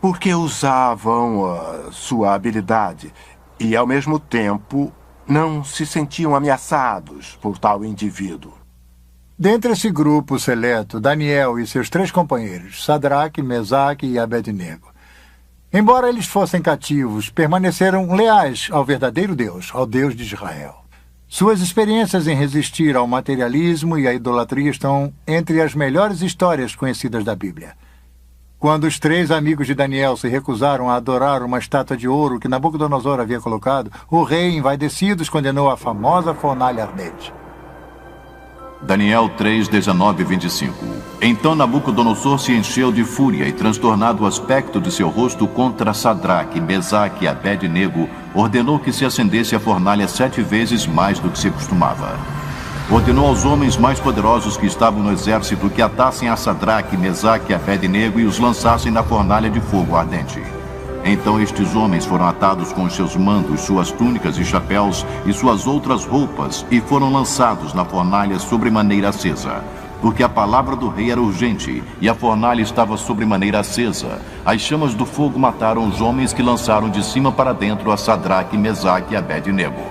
porque usavam sua habilidade e, ao mesmo tempo, não se sentiam ameaçados por tal indivíduo. Dentre esse grupo seleto, Daniel e seus 3 companheiros, Sadraque, Mesaque e Abednego. Embora eles fossem cativos, permaneceram leais ao verdadeiro Deus, ao Deus de Israel. Suas experiências em resistir ao materialismo e à idolatria estão entre as melhores histórias conhecidas da Bíblia. Quando os 3 amigos de Daniel se recusaram a adorar uma estátua de ouro que Nabucodonosor havia colocado, o rei, envaidecido, os condenou à famosa fornalha ardente. Daniel 3, 19 e 25. Então Nabucodonosor se encheu de fúria e, transtornado o aspecto de seu rosto contra Sadraque, Mesaque e Abednego, ordenou que se acendesse a fornalha 7 vezes mais do que se costumava. Ordenou aos homens mais poderosos que estavam no exército que atassem a Sadraque, Mesaque e Abednego e os lançassem na fornalha de fogo ardente. Então estes homens foram atados com os seus mantos, suas túnicas e chapéus e suas outras roupas e foram lançados na fornalha sobremaneira acesa. Porque a palavra do rei era urgente e a fornalha estava sobremaneira acesa. As chamas do fogo mataram os homens que lançaram de cima para dentro a Sadraque, Mesaque e Abednego.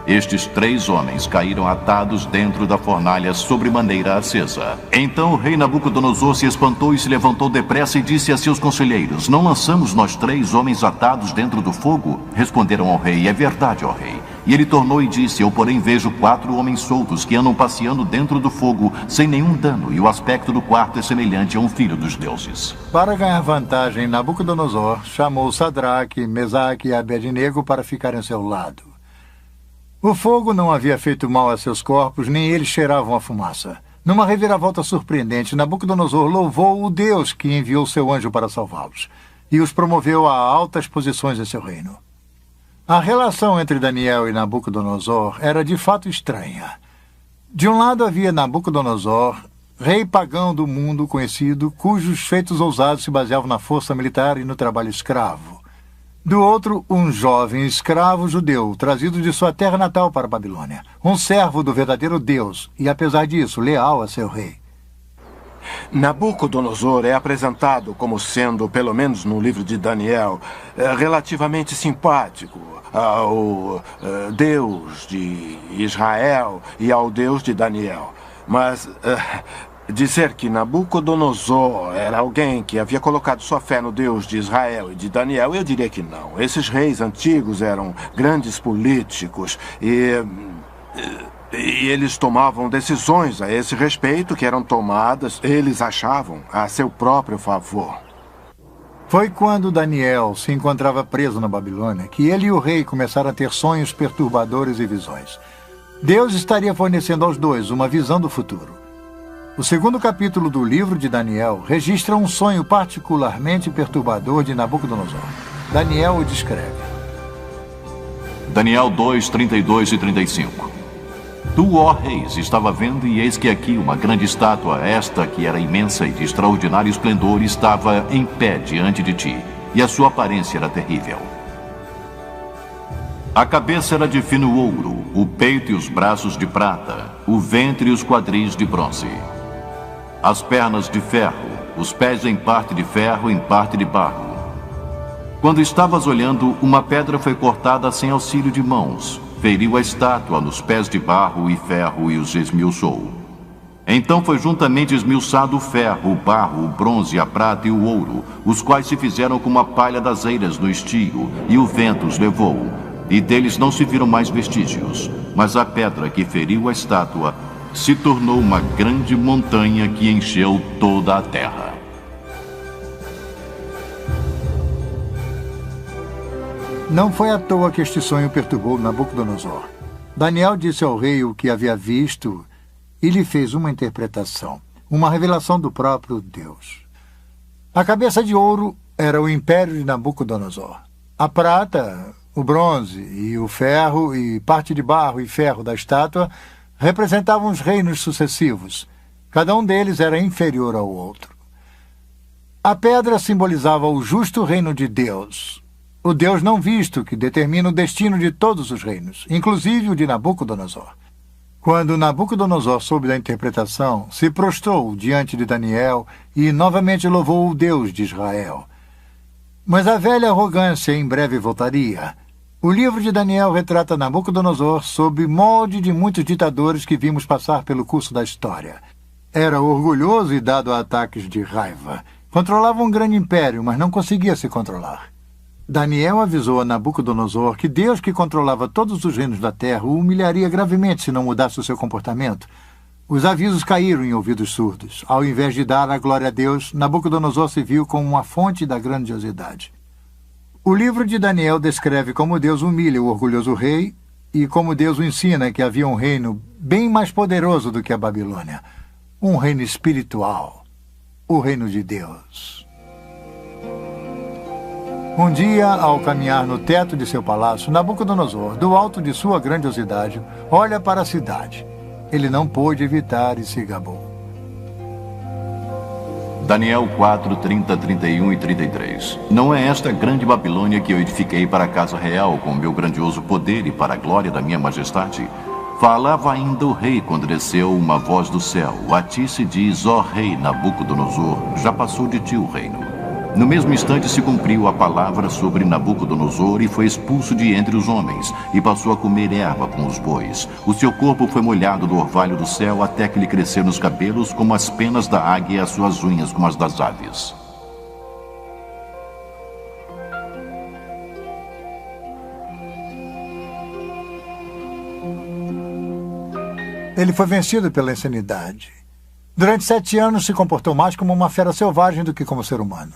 Estes 3 homens caíram atados dentro da fornalha sobremaneira acesa. Então o rei Nabucodonosor se espantou e se levantou depressa e disse a seus conselheiros: Não lançamos nós 3 homens atados dentro do fogo? Responderam ao rei: É verdade, ó rei. E ele tornou e disse: Eu, porém, vejo 4 homens soltos que andam passeando dentro do fogo sem nenhum dano, e o aspecto do quarto é semelhante a um filho dos deuses. Para ganhar vantagem, Nabucodonosor chamou Sadraque, Mesaque e Abednego para ficarem ao seu lado. O fogo não havia feito mal a seus corpos, nem eles cheiravam a fumaça. Numa reviravolta surpreendente, Nabucodonosor louvou o Deus que enviou seu anjo para salvá-los e os promoveu a altas posições em seu reino. A relação entre Daniel e Nabucodonosor era de fato estranha. De um lado havia Nabucodonosor, rei pagão do mundo conhecido, cujos feitos ousados se baseavam na força militar e no trabalho escravo. Do outro, um jovem escravo judeu, trazido de sua terra natal para a Babilônia, um servo do verdadeiro Deus e, apesar disso, leal a seu rei. Nabucodonosor é apresentado como sendo, pelo menos no livro de Daniel, relativamente simpático ao Deus de Israel e ao Deus de Daniel. Mas dizer que Nabucodonosor era alguém que havia colocado sua fé no Deus de Israel e de Daniel, eu diria que não. Esses reis antigos eram grandes políticos e eles tomavam decisões a esse respeito que eram tomadas, eles achavam, a seu próprio favor. Foi quando Daniel se encontrava preso na Babilônia que ele e o rei começaram a ter sonhos perturbadores e visões. Deus estaria fornecendo aos dois uma visão do futuro. O 2º capítulo do livro de Daniel registra um sonho particularmente perturbador de Nabucodonosor. Daniel o descreve. Daniel 2, 32 e 35. Tu, ó reis, estava vendo, e eis que aqui uma grande estátua, esta que era imensa e de extraordinário esplendor, estava em pé diante de ti, e a sua aparência era terrível. A cabeça era de fino ouro, o peito e os braços de prata, o ventre e os quadris de bronze. As pernas de ferro, os pés em parte de ferro, em parte de barro. Quando estavas olhando, uma pedra foi cortada sem auxílio de mãos, feriu a estátua nos pés de barro e ferro e os esmiuçou. Então foi juntamente esmiuçado o ferro, o barro, o bronze, a prata e o ouro, os quais se fizeram como a palha das eiras no estio, e o vento os levou, e deles não se viram mais vestígios. Mas a pedra que feriu a estátua se tornou uma grande montanha que encheu toda a terra. Não foi à toa que este sonho perturbou Nabucodonosor. Daniel disse ao rei o que havia visto e lhe fez uma interpretação, uma revelação do próprio Deus. A cabeça de ouro era o império de Nabucodonosor. A prata, o bronze e o ferro e parte de barro e ferro da estátua representavam os reinos sucessivos. Cada um deles era inferior ao outro. A pedra simbolizava o justo reino de Deus, o Deus não visto que determina o destino de todos os reinos, inclusive o de Nabucodonosor. Quando Nabucodonosor soube da interpretação, se prostrou diante de Daniel e novamente louvou o Deus de Israel. Mas a velha arrogância em breve voltaria. O livro de Daniel retrata Nabucodonosor sob molde de muitos ditadores que vimos passar pelo curso da história. Era orgulhoso e dado a ataques de raiva. Controlava um grande império, mas não conseguia se controlar. Daniel avisou a Nabucodonosor que Deus, que controlava todos os reinos da terra, o humilharia gravemente se não mudasse o seu comportamento. Os avisos caíram em ouvidos surdos. Ao invés de dar a glória a Deus, Nabucodonosor se viu como uma fonte da grandiosidade. O livro de Daniel descreve como Deus humilha o orgulhoso rei e como Deus o ensina que havia um reino bem mais poderoso do que a Babilônia. Um reino espiritual. O reino de Deus. Um dia, ao caminhar no teto de seu palácio, Nabucodonosor, do alto de sua grandiosidade, olha para a cidade. Ele não pôde evitar e se gabou. Daniel 4, 30, 31 e 33. Não é esta grande Babilônia que eu edifiquei para a casa real com meu grandioso poder e para a glória da minha majestade? Falava ainda o rei quando desceu uma voz do céu. A ti se diz, ó rei Nabucodonosor, já passou de ti o reino. No mesmo instante se cumpriu a palavra sobre Nabucodonosor e foi expulso de entre os homens, e passou a comer erva com os bois. O seu corpo foi molhado do orvalho do céu até que lhe cresceram os cabelos como as penas da águia e as suas unhas como as das aves. Ele foi vencido pela insanidade. Durante 7 anos se comportou mais como uma fera selvagem do que como ser humano.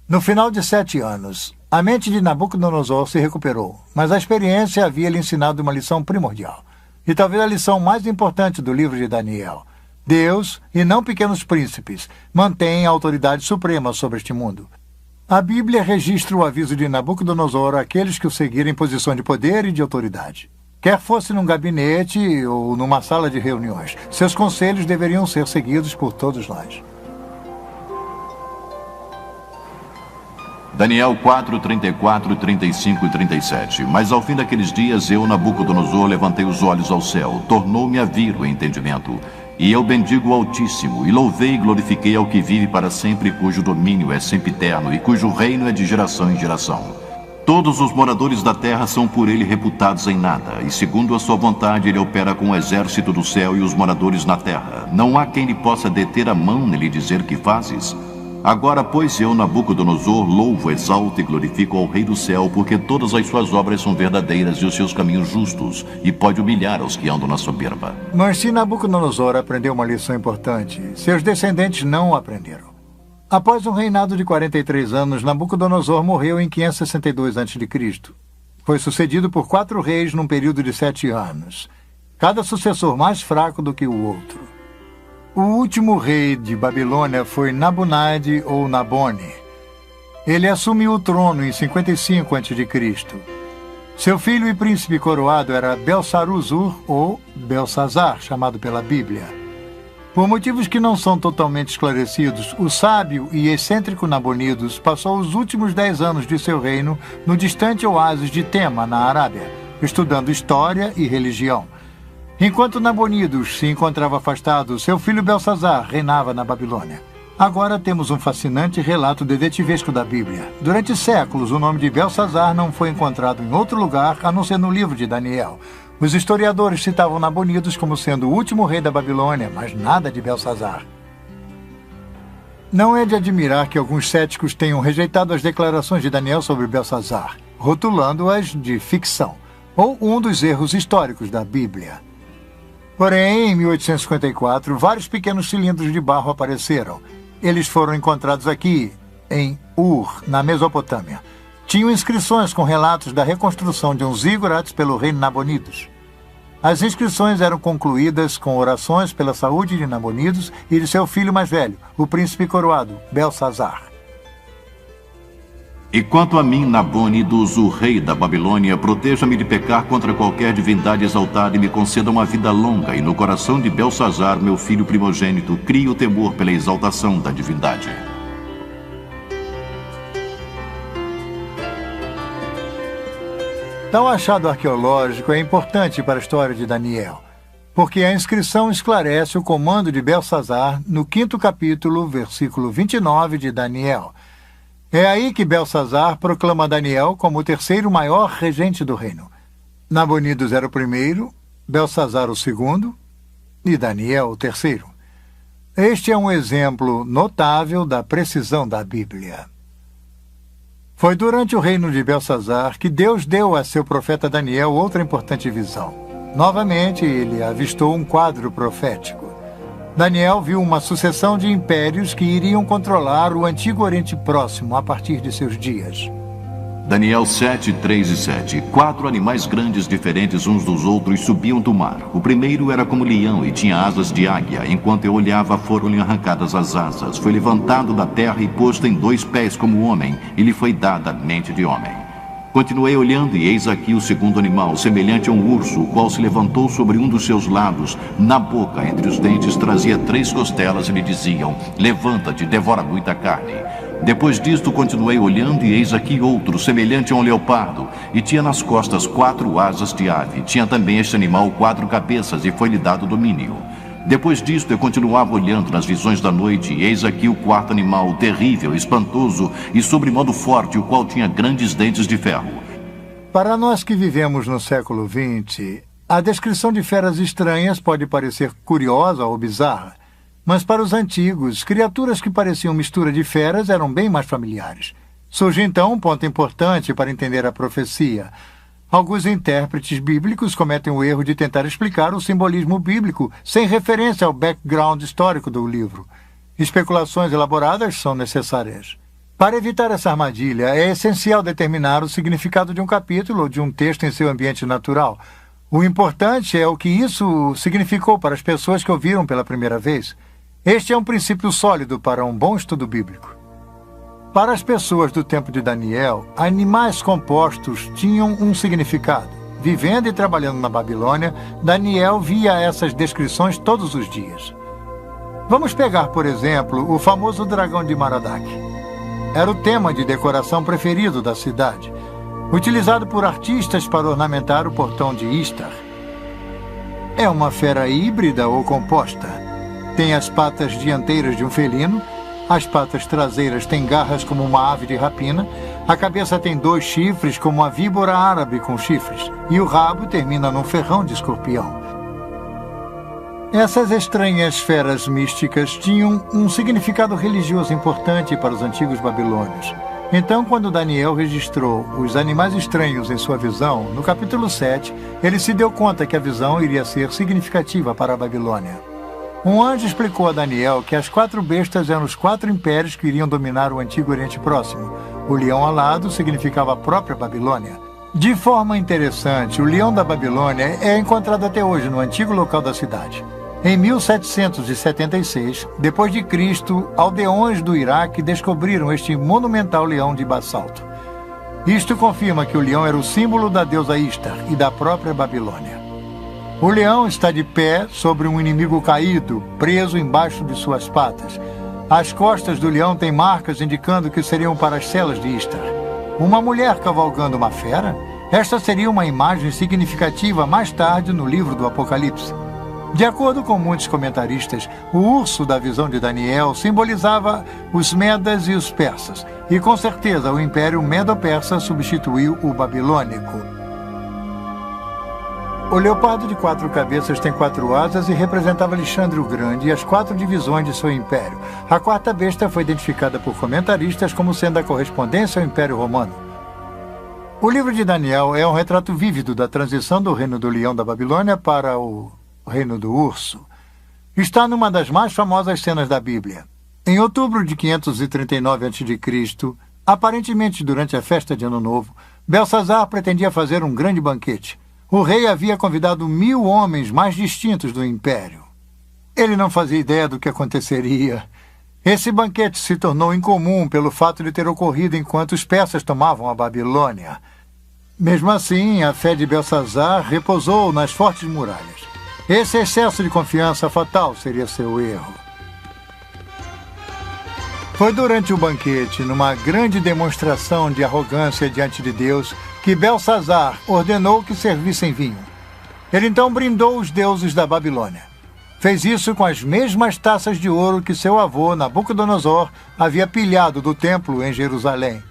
No final de 7 anos, a mente de Nabucodonosor se recuperou, mas a experiência havia lhe ensinado uma lição primordial, e talvez a lição mais importante do livro de Daniel. Deus, e não pequenos príncipes, mantém a autoridade suprema sobre este mundo. A Bíblia registra o aviso de Nabucodonosor àqueles que o seguirem em posição de poder e de autoridade. Quer fosse num gabinete ou numa sala de reuniões, seus conselhos deveriam ser seguidos por todos nós. Daniel 4, 34, 35 e 37. Mas ao fim daqueles dias, eu, Nabucodonosor, levantei os olhos ao céu, tornou-me a vir o entendimento. E eu bendigo o Altíssimo, e louvei e glorifiquei ao que vive para sempre, cujo domínio é sempiterno, e cujo reino é de geração em geração. Todos os moradores da terra são por ele reputados em nada, e segundo a sua vontade ele opera com o exército do céu e os moradores na terra. Não há quem lhe possa deter a mão nem lhe dizer que fazes. Agora, pois, eu, Nabucodonosor, louvo, exalto e glorifico ao Rei do céu, porque todas as suas obras são verdadeiras e os seus caminhos justos, e pode humilhar aos que andam na soberba. Mas se Nabucodonosor aprendeu uma lição importante, seus descendentes não aprenderam. Após um reinado de 43 anos, Nabucodonosor morreu em 562 a.C. Foi sucedido por 4 reis num período de 7 anos, cada sucessor mais fraco do que o outro. O último rei de Babilônia foi Nabonide ou Nabone. Ele assumiu o trono em 55 a.C. Seu filho e príncipe coroado era Belsaruzur ou Belsazar, chamado pela Bíblia. Por motivos que não são totalmente esclarecidos, o sábio e excêntrico Nabonidos passou os últimos 10 anos de seu reino no distante oásis de Tema, na Arábia, estudando história e religião. Enquanto Nabonidos se encontrava afastado, seu filho Belsazar reinava na Babilônia. Agora temos um fascinante relato detetivesco da Bíblia. Durante séculos, o nome de Belsazar não foi encontrado em outro lugar a não ser no livro de Daniel. Os historiadores citavam Nabonidos como sendo o último rei da Babilônia, mas nada de Belsazar. Não é de admirar que alguns céticos tenham rejeitado as declarações de Daniel sobre Belsazar, rotulando-as de ficção, ou um dos erros históricos da Bíblia. Porém, em 1854, vários pequenos cilindros de barro apareceram. Eles foram encontrados aqui, em Ur, na Mesopotâmia. Tinham inscrições com relatos da reconstrução de um zigurates pelo rei Nabonidos. As inscrições eram concluídas com orações pela saúde de Nabonidos e de seu filho mais velho, o príncipe coroado, Belsazar. E quanto a mim, Nabonidos, o rei da Babilônia, proteja-me de pecar contra qualquer divindade exaltada e me conceda uma vida longa, e no coração de Belsazar, meu filho primogênito, crie o temor pela exaltação da divindade. Tal achado arqueológico é importante para a história de Daniel, porque a inscrição esclarece o comando de Belsazar no 5º capítulo, versículo 29 de Daniel. É aí que Belsazar proclama Daniel como o 3º maior regente do reino. Nabonidos era o 1º, Belsazar o 2º e Daniel o 3º. Este é um exemplo notável da precisão da Bíblia. Foi durante o reino de Belsazar que Deus deu a seu profeta Daniel outra importante visão. Novamente, ele avistou um quadro profético. Daniel viu uma sucessão de impérios que iriam controlar o antigo Oriente Próximo a partir de seus dias. Daniel 7, 3 e 7. 4 animais grandes diferentes uns dos outros subiam do mar. O primeiro era como leão e tinha asas de águia. Enquanto eu olhava, foram-lhe arrancadas as asas. Foi levantado da terra e posto em 2 pés como homem, e lhe foi dada a mente de homem. Continuei olhando, e eis aqui o segundo animal, semelhante a um urso, o qual se levantou sobre um dos seus lados. Na boca, entre os dentes, trazia 3 costelas e lhe diziam: levanta-te, devora muita carne. Depois disto, continuei olhando, e eis aqui outro, semelhante a um leopardo, e tinha nas costas 4 asas de ave. Tinha também este animal 4 cabeças, e foi-lhe dado domínio. Depois disto, eu continuava olhando nas visões da noite, e eis aqui o quarto animal, terrível, espantoso e sobremodo forte, o qual tinha grandes dentes de ferro. Para nós que vivemos no século XX, a descrição de feras estranhas pode parecer curiosa ou bizarra, mas para os antigos, criaturas que pareciam mistura de feras eram bem mais familiares. Surge então um ponto importante para entender a profecia. Alguns intérpretes bíblicos cometem o erro de tentar explicar o simbolismo bíblico sem referência ao background histórico do livro. Especulações elaboradas são necessárias. Para evitar essa armadilha, é essencial determinar o significado de um capítulo ou de um texto em seu ambiente natural. O importante é o que isso significou para as pessoas que ouviram pela primeira vez. Este é um princípio sólido para um bom estudo bíblico. Para as pessoas do tempo de Daniel, animais compostos tinham um significado. Vivendo e trabalhando na Babilônia, Daniel via essas descrições todos os dias. Vamos pegar, por exemplo, o famoso dragão de Merodach. Era o tema de decoração preferido da cidade, utilizado por artistas para ornamentar o portão de Istar. É uma fera híbrida ou composta. Tem as patas dianteiras de um felino, as patas traseiras têm garras como uma ave de rapina, a cabeça tem 2 chifres como uma víbora árabe com chifres, e o rabo termina num ferrão de escorpião. Essas estranhas feras místicas tinham um significado religioso importante para os antigos babilônios. Então, quando Daniel registrou os animais estranhos em sua visão, no capítulo 7, ele se deu conta que a visão iria ser significativa para a Babilônia. Um anjo explicou a Daniel que as 4 bestas eram os 4 impérios que iriam dominar o antigo Oriente Próximo. O leão alado significava a própria Babilônia. De forma interessante, o leão da Babilônia é encontrado até hoje no antigo local da cidade. Em 1776, depois de Cristo, aldeões do Iraque descobriram este monumental leão de basalto. Isto confirma que o leão era o símbolo da deusa Istar e da própria Babilônia. O leão está de pé sobre um inimigo caído, preso embaixo de suas patas. As costas do leão têm marcas indicando que seriam para as celas de Istar. Uma mulher cavalgando uma fera? Esta seria uma imagem significativa mais tarde no livro do Apocalipse. De acordo com muitos comentaristas, o urso da visão de Daniel simbolizava os medas e os persas, e com certeza o Império Medo-Persa substituiu o babilônico. O leopardo de 4 cabeças tem 4 asas e representava Alexandre o Grande e as 4 divisões de seu império. A 4ª besta foi identificada por comentaristas como sendo a correspondência ao Império Romano. O livro de Daniel é um retrato vívido da transição do reino do leão da Babilônia para o reino do urso. Está numa das mais famosas cenas da Bíblia. Em outubro de 539 a.C., aparentemente durante a festa de Ano Novo, Belsazar pretendia fazer um grande banquete. O rei havia convidado 1000 homens mais distintos do império. Ele não fazia ideia do que aconteceria. Esse banquete se tornou incomum pelo fato de ter ocorrido enquanto os persas tomavam a Babilônia. Mesmo assim, a fé de Belsazar repousou nas fortes muralhas. Esse excesso de confiança fatal seria seu erro. Foi durante o banquete, numa grande demonstração de arrogância diante de Deus, que Belsazar ordenou que servissem vinho. Ele então brindou os deuses da Babilônia. Fez isso com as mesmas taças de ouro que seu avô, Nabucodonosor, havia pilhado do templo em Jerusalém.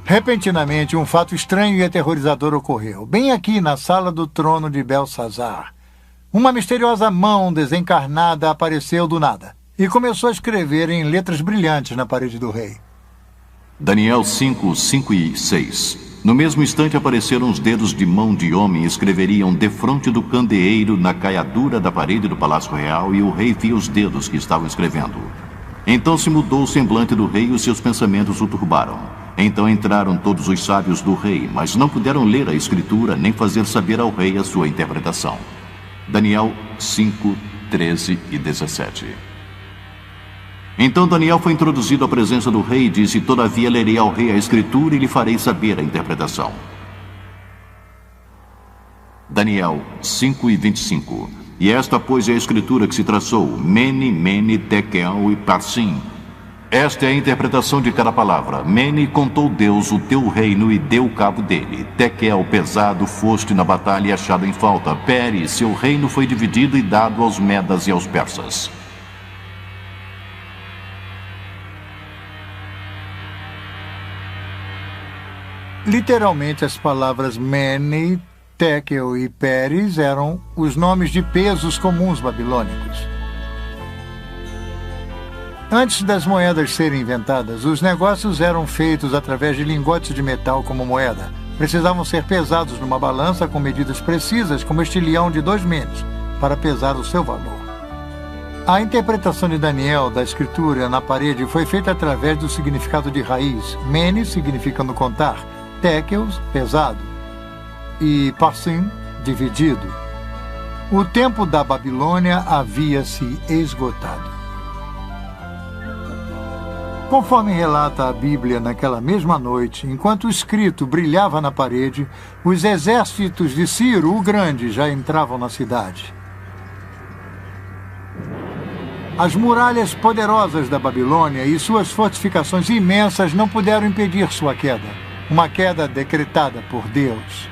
Repentinamente, um fato estranho e aterrorizador ocorreu, bem aqui na sala do trono de Belsazar. Uma misteriosa mão desencarnada apareceu do nada e começou a escrever em letras brilhantes na parede do rei. Daniel 5, 5 e 6. No mesmo instante apareceram os dedos de mão de homem e escreveriam defronte do candeeiro na caiadura da parede do palácio real, e o rei via os dedos que estavam escrevendo. Então se mudou o semblante do rei e os seus pensamentos o turbaram. Então entraram todos os sábios do rei, mas não puderam ler a escritura nem fazer saber ao rei a sua interpretação. Daniel 5, 13 e 17. Então Daniel foi introduzido à presença do rei e disse: todavia lerei ao rei a escritura e lhe farei saber a interpretação. Daniel 5 e 25. E esta, pois, é a escritura que se traçou: Mene, Mene, Tekel e Parsim. Esta é a interpretação de cada palavra. Mene, contou Deus o teu reino e deu cabo dele. Tekel, pesado, foste na batalha e achado em falta. Pere, seu reino foi dividido e dado aos medas e aos persas. Literalmente, as palavras Mene, Tekel e Peres eram os nomes de pesos comuns babilônicos. Antes das moedas serem inventadas, os negócios eram feitos através de lingotes de metal como moeda. Precisavam ser pesados numa balança com medidas precisas, como este leão de 2 menes, para pesar o seu valor. A interpretação de Daniel da escritura na parede foi feita através do significado de raiz. Mene, significando contar, Tekel, pesado, e Parsim, dividido. O tempo da Babilônia havia se esgotado. Conforme relata a Bíblia, naquela mesma noite, enquanto o escrito brilhava na parede, os exércitos de Ciro o Grande já entravam na cidade. As muralhas poderosas da Babilônia e suas fortificações imensas não puderam impedir sua queda, uma queda decretada por Deus.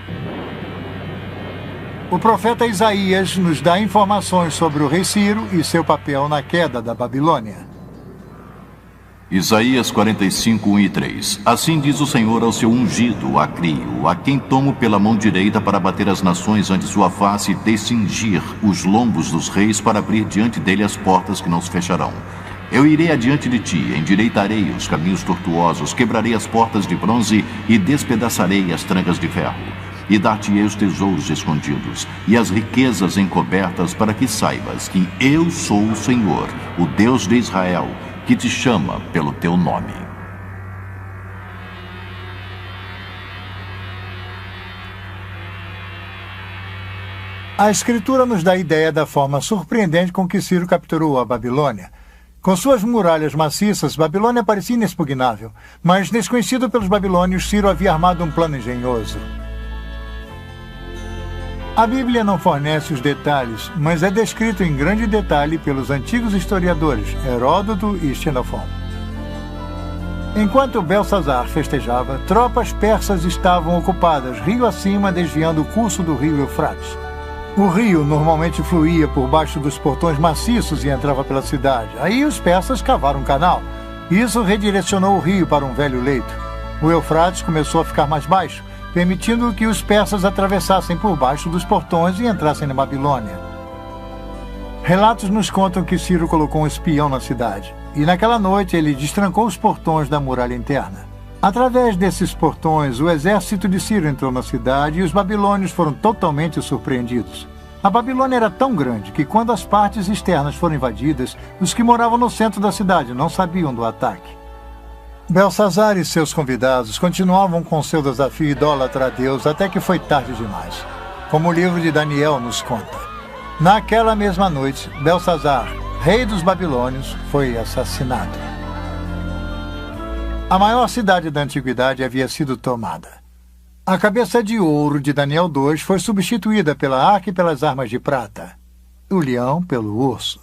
O profeta Isaías nos dá informações sobre o rei Ciro e seu papel na queda da Babilônia. Isaías 45, 1 e 3. Assim diz o Senhor ao seu ungido, a Crio, a quem tomo pela mão direita para bater as nações ante sua face e descingir os lombos dos reis para abrir diante dele as portas que não se fecharão. Eu irei adiante de ti, endireitarei os caminhos tortuosos, quebrarei as portas de bronze e despedaçarei as trancas de ferro. E dar-te-ei os tesouros escondidos e as riquezas encobertas, para que saibas que eu sou o Senhor, o Deus de Israel, que te chama pelo teu nome. A Escritura nos dá a ideia da forma surpreendente com que Ciro capturou a Babilônia. Com suas muralhas maciças, Babilônia parecia inexpugnável, mas, desconhecido pelos babilônios, Ciro havia armado um plano engenhoso. A Bíblia não fornece os detalhes, mas é descrito em grande detalhe pelos antigos historiadores Heródoto e Xenofon. Enquanto Belsazar festejava, tropas persas estavam ocupadas rio acima, desviando o curso do rio Eufrates. O rio normalmente fluía por baixo dos portões maciços e entrava pela cidade. Aí os persas cavaram um canal. Isso redirecionou o rio para um velho leito. O Eufrates começou a ficar mais baixo, permitindo que os persas atravessassem por baixo dos portões e entrassem na Babilônia. Relatos nos contam que Ciro colocou um espião na cidade, e naquela noite ele destrancou os portões da muralha interna. Através desses portões, o exército de Ciro entrou na cidade e os babilônios foram totalmente surpreendidos. A Babilônia era tão grande que, quando as partes externas foram invadidas, os que moravam no centro da cidade não sabiam do ataque. Belsazar e seus convidados continuavam com seu desafio idólatra a Deus até que foi tarde demais, como o livro de Daniel nos conta. Naquela mesma noite, Belsazar, rei dos babilônios, foi assassinado. A maior cidade da antiguidade havia sido tomada. A cabeça de ouro de Daniel 2 foi substituída pela arca e pelas armas de prata, o leão pelo urso.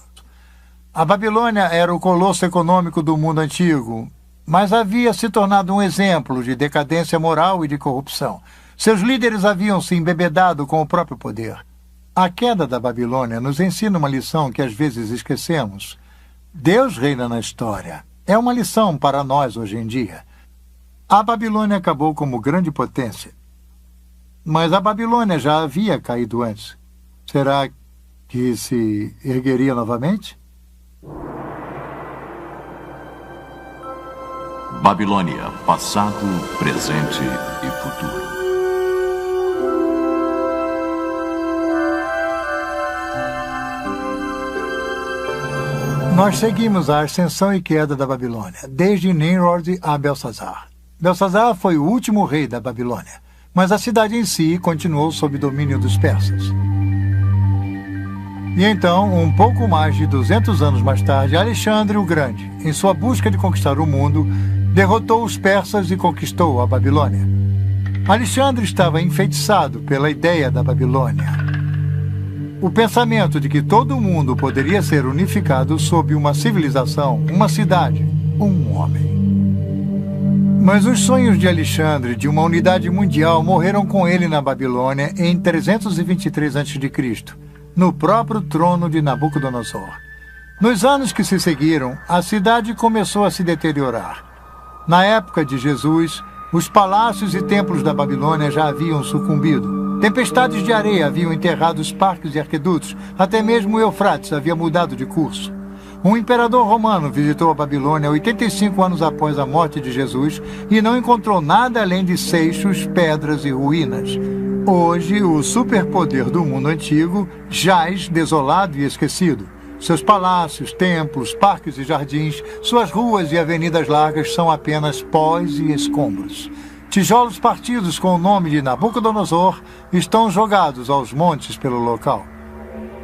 A Babilônia era o colosso econômico do mundo antigo, mas havia se tornado um exemplo de decadência moral e de corrupção. Seus líderes haviam se embebedado com o próprio poder. A queda da Babilônia nos ensina uma lição que às vezes esquecemos. Deus reina na história. É uma lição para nós hoje em dia. A Babilônia acabou como grande potência. Mas a Babilônia já havia caído antes. Será que se ergueria novamente? Babilônia, passado, presente e futuro. Nós seguimos a ascensão e queda da Babilônia, desde Nimrod a Belsazar. Belsazar foi o último rei da Babilônia, mas a cidade em si continuou sob domínio dos persas. E então, um pouco mais de 200 anos mais tarde, Alexandre o Grande, em sua busca de conquistar o mundo, derrotou os persas e conquistou a Babilônia. Alexandre estava enfeitiçado pela ideia da Babilônia. O pensamento de que todo mundo poderia ser unificado sob uma civilização, uma cidade, um homem. Mas os sonhos de Alexandre de uma unidade mundial morreram com ele na Babilônia em 323 a.C., no próprio trono de Nabucodonosor. Nos anos que se seguiram, a cidade começou a se deteriorar. Na época de Jesus, os palácios e templos da Babilônia já haviam sucumbido. Tempestades de areia haviam enterrado os parques e aquedutos, até mesmo o Eufrates havia mudado de curso. Um imperador romano visitou a Babilônia 85 anos após a morte de Jesus e não encontrou nada além de seixos, pedras e ruínas. Hoje, o superpoder do mundo antigo jaz desolado e esquecido. Seus palácios, templos, parques e jardins, suas ruas e avenidas largas são apenas pós e escombros. Tijolos partidos com o nome de Nabucodonosor estão jogados aos montes pelo local.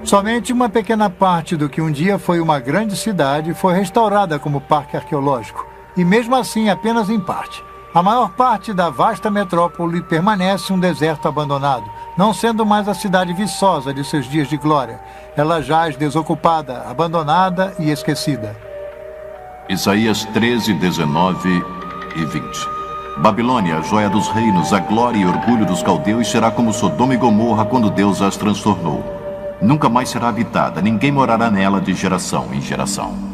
Somente uma pequena parte do que um dia foi uma grande cidade foi restaurada como parque arqueológico, e mesmo assim apenas em parte. A maior parte da vasta metrópole permanece um deserto abandonado, não sendo mais a cidade viçosa de seus dias de glória. Ela jaz desocupada, abandonada e esquecida. Isaías 13, 19 e 20. Babilônia, a joia dos reinos, a glória e orgulho dos caldeus, será como Sodoma e Gomorra quando Deus as transtornou. Nunca mais será habitada, ninguém morará nela de geração em geração.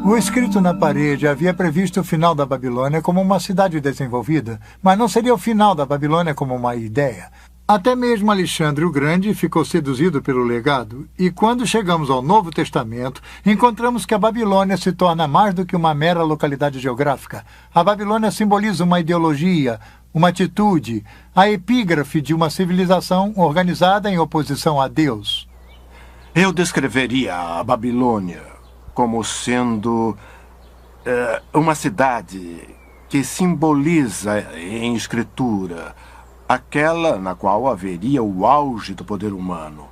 O escrito na parede havia previsto o final da Babilônia como uma cidade desenvolvida, mas não seria o final da Babilônia como uma ideia. Até mesmo Alexandre o Grande ficou seduzido pelo legado, e quando chegamos ao Novo Testamento, encontramos que a Babilônia se torna mais do que uma mera localidade geográfica. A Babilônia simboliza uma ideologia, uma atitude, a epígrafe de uma civilização organizada em oposição a Deus. Eu descreveria a Babilônia como sendo uma cidade que simboliza em escritura aquela na qual haveria o auge do poder humano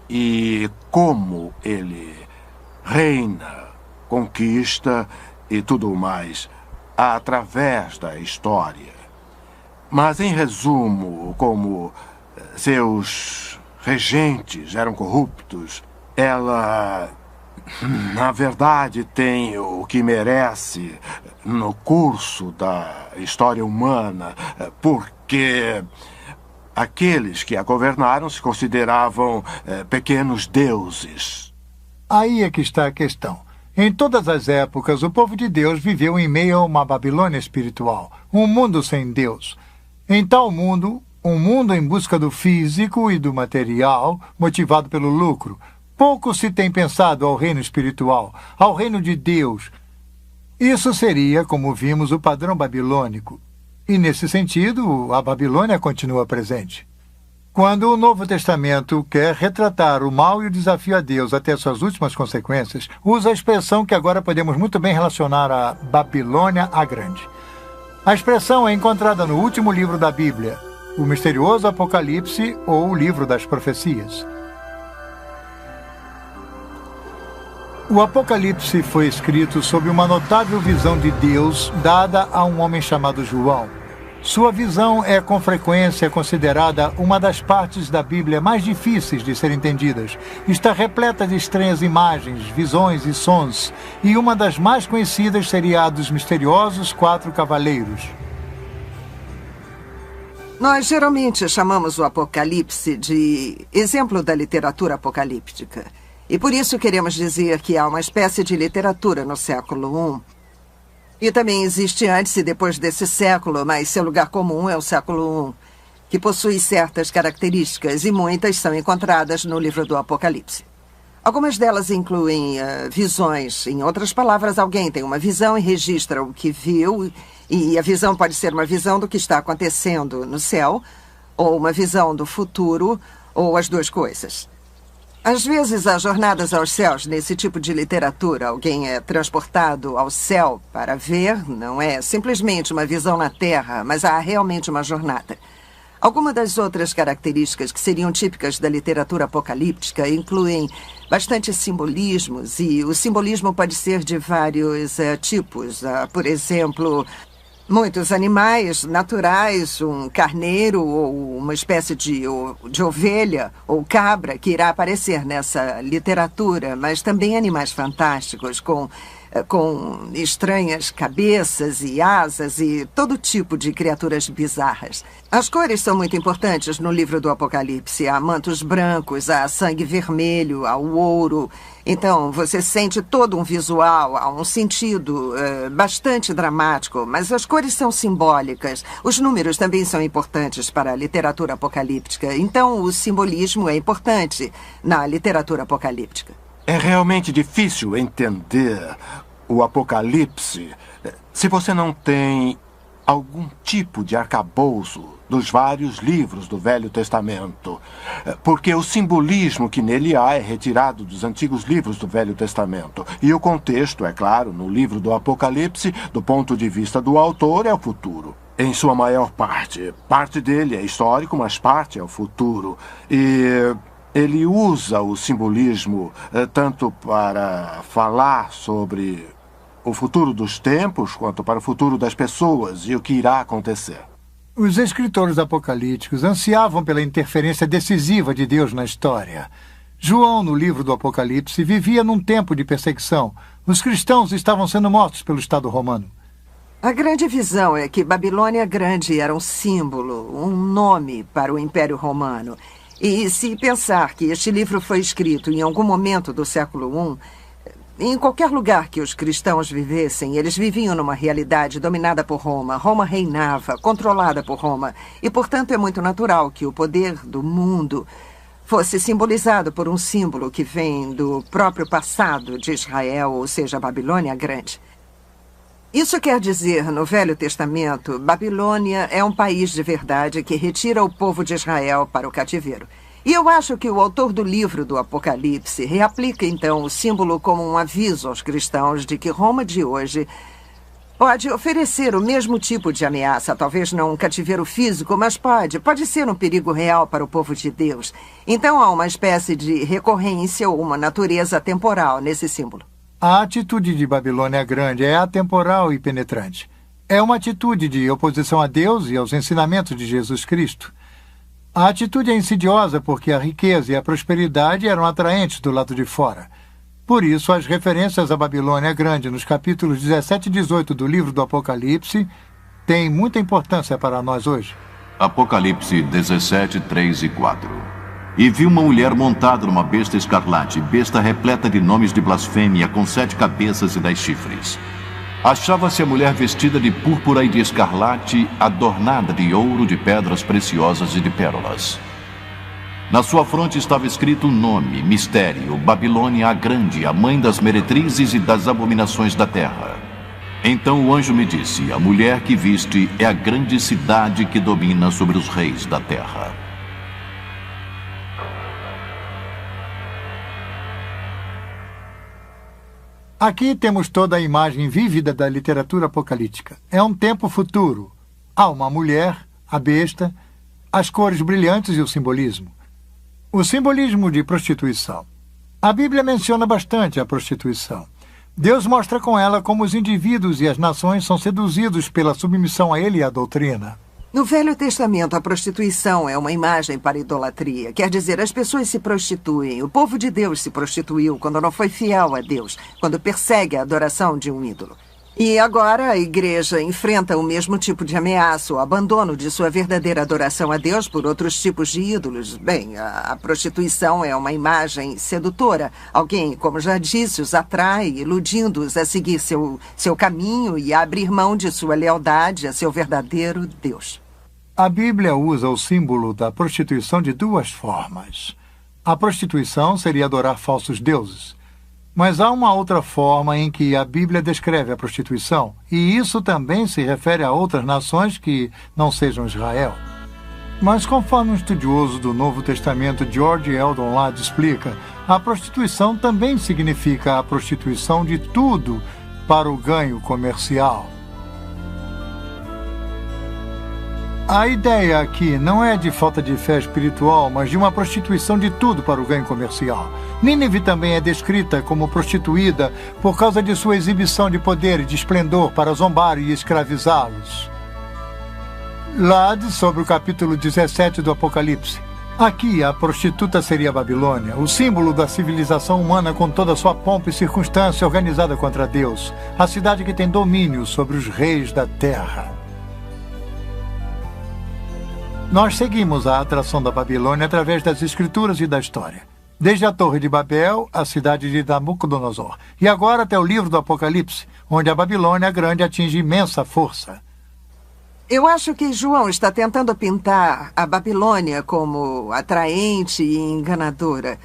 e como ele reina, conquista e tudo mais através da história. Mas, em resumo, como seus regentes eram corruptos, ela, na verdade, tem o que merece no curso da história humana, porque aqueles que a governaram se consideravam pequenos deuses. Aí é que está a questão. Em todas as épocas, o povo de Deus viveu em meio a uma Babilônia espiritual, um mundo sem Deus. Em tal mundo, um mundo em busca do físico e do material, motivado pelo lucro, pouco se tem pensado ao reino espiritual, ao reino de Deus. Isso seria, como vimos, o padrão babilônico. E, nesse sentido, a Babilônia continua presente. Quando o Novo Testamento quer retratar o mal e o desafio a Deus até suas últimas consequências, usa a expressão que agora podemos muito bem relacionar a Babilônia a Grande. A expressão é encontrada no último livro da Bíblia, o misterioso Apocalipse ou o livro das profecias. O Apocalipse foi escrito sob uma notável visão de Deus dada a um homem chamado João. Sua visão é com frequência considerada uma das partes da Bíblia mais difíceis de ser entendidas. Está repleta de estranhas imagens, visões e sons, e uma das mais conhecidas seria a dos misteriosos 4 cavaleiros. Nós geralmente chamamos o Apocalipse de exemplo da literatura apocalíptica. E por isso queremos dizer que há uma espécie de literatura no século I. E também existe antes e depois desse século, mas seu lugar comum é o século I, que possui certas características e muitas são encontradas no livro do Apocalipse. Algumas delas incluem visões. Em outras palavras, alguém tem uma visão e registra o que viu, e a visão pode ser uma visão do que está acontecendo no céu, ou uma visão do futuro, ou as duas coisas. Às vezes, há jornadas aos céus nesse tipo de literatura. Alguém é transportado ao céu para ver, não é simplesmente uma visão na Terra, mas há realmente uma jornada. Algumas das outras características que seriam típicas da literatura apocalíptica incluem bastante simbolismos, e o simbolismo pode ser de vários tipos. Por exemplo, Muitos animais naturais, um carneiro ou uma espécie de ovelha ou cabra que irá aparecer nessa literatura, mas também animais fantásticos com estranhas cabeças e asas e todo tipo de criaturas bizarras. As cores são muito importantes no livro do Apocalipse. Há mantos brancos, há sangue vermelho, há o ouro. Então, você sente todo um visual, há um sentido bastante dramático, mas as cores são simbólicas. Os números também são importantes para a literatura apocalíptica. Então, o simbolismo é importante na literatura apocalíptica. É realmente difícil entender o Apocalipse se você não tem algum tipo de arcabouço dos vários livros do Velho Testamento, porque o simbolismo que nele há é retirado dos antigos livros do Velho Testamento. E o contexto, é claro, no livro do Apocalipse, do ponto de vista do autor, é o futuro. Em sua maior parte. Parte dele é histórico, mas parte é o futuro. E ele usa o simbolismo tanto para falar sobre o futuro dos tempos, quanto para o futuro das pessoas e o que irá acontecer. Os escritores apocalípticos ansiavam pela interferência decisiva de Deus na história. João, no livro do Apocalipse, vivia num tempo de perseguição. Os cristãos estavam sendo mortos pelo Estado romano. A grande visão é que Babilônia Grande era um símbolo, um nome para o Império Romano. E se pensar que este livro foi escrito em algum momento do século I, em qualquer lugar que os cristãos vivessem, eles viviam numa realidade dominada por Roma. Roma reinava, controlada por Roma. E, portanto, é muito natural que o poder do mundo fosse simbolizado por um símbolo que vem do próprio passado de Israel, ou seja, a Babilônia Grande. Isso quer dizer, no Velho Testamento, Babilônia é um país de verdade que retira o povo de Israel para o cativeiro. E eu acho que o autor do livro do Apocalipse reaplica, então, o símbolo como um aviso aos cristãos de que Roma de hoje pode oferecer o mesmo tipo de ameaça, talvez não um cativeiro físico, mas pode ser um perigo real para o povo de Deus. Então há uma espécie de recorrência ou uma natureza temporal nesse símbolo. A atitude de Babilônia Grande é atemporal e penetrante. É uma atitude de oposição a Deus e aos ensinamentos de Jesus Cristo. A atitude é insidiosa porque a riqueza e a prosperidade eram atraentes do lado de fora. Por isso, as referências à Babilônia Grande nos capítulos 17 e 18 do livro do Apocalipse têm muita importância para nós hoje. Apocalipse 17, 3 e 4. E vi uma mulher montada numa besta escarlate, besta repleta de nomes de blasfêmia, com 7 cabeças e 10 chifres. Achava-se a mulher vestida de púrpura e de escarlate, adornada de ouro, de pedras preciosas e de pérolas. Na sua fronte estava escrito um nome, mistério, Babilônia a Grande, a mãe das meretrizes e das abominações da terra. Então o anjo me disse, a mulher que viste é a grande cidade que domina sobre os reis da terra. Aqui temos toda a imagem vívida da literatura apocalíptica. É um tempo futuro. Há uma mulher, a besta, as cores brilhantes e o simbolismo. O simbolismo de prostituição. A Bíblia menciona bastante a prostituição. Deus mostra com ela como os indivíduos e as nações são seduzidos pela submissão a ele e à doutrina. No Velho Testamento, a prostituição é uma imagem para a idolatria. Quer dizer, as pessoas se prostituem. O povo de Deus se prostituiu quando não foi fiel a Deus, quando persegue a adoração de um ídolo. E agora a igreja enfrenta o mesmo tipo de ameaça, o abandono de sua verdadeira adoração a Deus por outros tipos de ídolos. Bem, a prostituição é uma imagem sedutora. Alguém, como já disse, os atrai, iludindo-os a seguir seu caminho e a abrir mão de sua lealdade a seu verdadeiro Deus. A Bíblia usa o símbolo da prostituição de 2 formas. A prostituição seria adorar falsos deuses. Mas há uma outra forma em que a Bíblia descreve a prostituição, e isso também se refere a outras nações que não sejam Israel. Mas conforme um estudioso do Novo Testamento, George Eldon Ladd, explica, a prostituição também significa a prostituição de tudo para o ganho comercial. A ideia aqui não é de falta de fé espiritual, mas de uma prostituição de tudo para o ganho comercial. Nínive também é descrita como prostituída por causa de sua exibição de poder e de esplendor para zombar e escravizá-los. Lade sobre o capítulo 17 do Apocalipse. Aqui, a prostituta seria a Babilônia, o símbolo da civilização humana com toda a sua pompa e circunstância organizada contra Deus, a cidade que tem domínio sobre os reis da terra. Nós seguimos a atração da Babilônia através das escrituras e da história. Desde a Torre de Babel, a cidade de Nabucodonosor, e agora até o livro do Apocalipse, onde a Babilônia Grande atinge imensa força. Eu acho que João está tentando pintar a Babilônia como atraente e enganadora.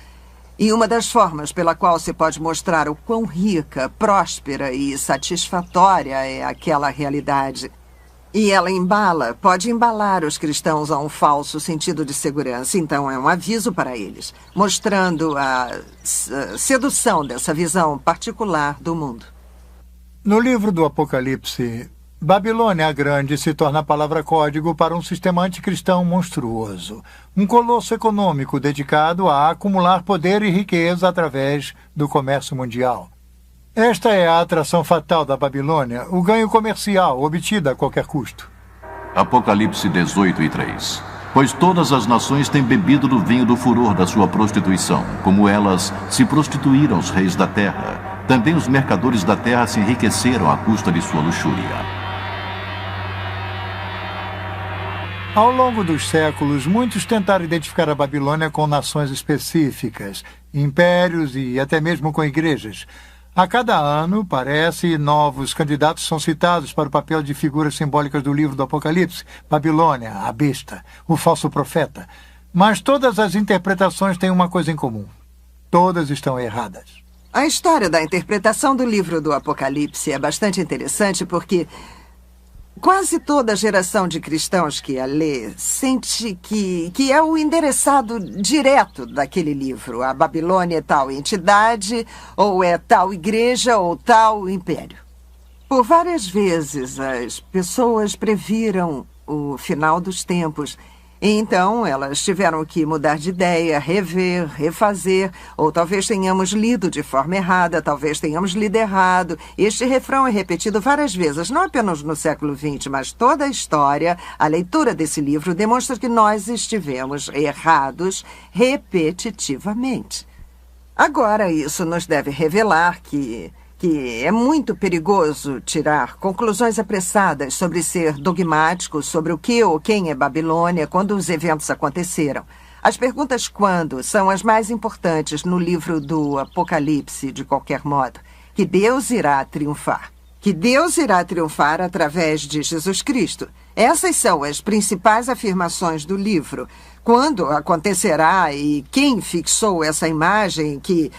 E uma das formas pela qual se pode mostrar o quão rica, próspera e satisfatória é aquela realidade. E ela pode embalar os cristãos a um falso sentido de segurança. Então é um aviso para eles, mostrando a sedução dessa visão particular do mundo. No livro do Apocalipse, Babilônia Grande se torna a palavra-código para um sistema anticristão monstruoso. Um colosso econômico dedicado a acumular poder e riqueza através do comércio mundial. Esta é a atração fatal da Babilônia, o ganho comercial obtido a qualquer custo. Apocalipse 18:3. Pois todas as nações têm bebido do vinho do furor da sua prostituição, como elas se prostituíram os reis da terra. Também os mercadores da terra se enriqueceram à custa de sua luxúria. Ao longo dos séculos, muitos tentaram identificar a Babilônia com nações específicas, impérios e até mesmo com igrejas. A cada ano, parece, novos candidatos são citados para o papel de figuras simbólicas do livro do Apocalipse, Babilônia, a besta, o falso profeta. Mas todas as interpretações têm uma coisa em comum. Todas estão erradas. A história da interpretação do livro do Apocalipse é bastante interessante porque quase toda geração de cristãos que a lê sente que é o endereçado direto daquele livro. A Babilônia é tal entidade, ou é tal igreja, ou tal império. Por várias vezes, as pessoas previram o final dos tempos. E então, elas tiveram que mudar de ideia, rever, refazer, ou talvez tenhamos lido de forma errada, talvez tenhamos lido errado. Este refrão é repetido várias vezes, não apenas no século XX, mas toda a história, a leitura desse livro demonstra que nós estivemos errados repetitivamente. Agora, isso nos deve revelar que é muito perigoso tirar conclusões apressadas sobre ser dogmático, sobre o que ou quem é Babilônia, quando os eventos aconteceram. As perguntas quando são as mais importantes no livro do Apocalipse, de qualquer modo. Que Deus irá triunfar. Que Deus irá triunfar através de Jesus Cristo. Essas são as principais afirmações do livro. Quando acontecerá e quem fixou essa imagem que,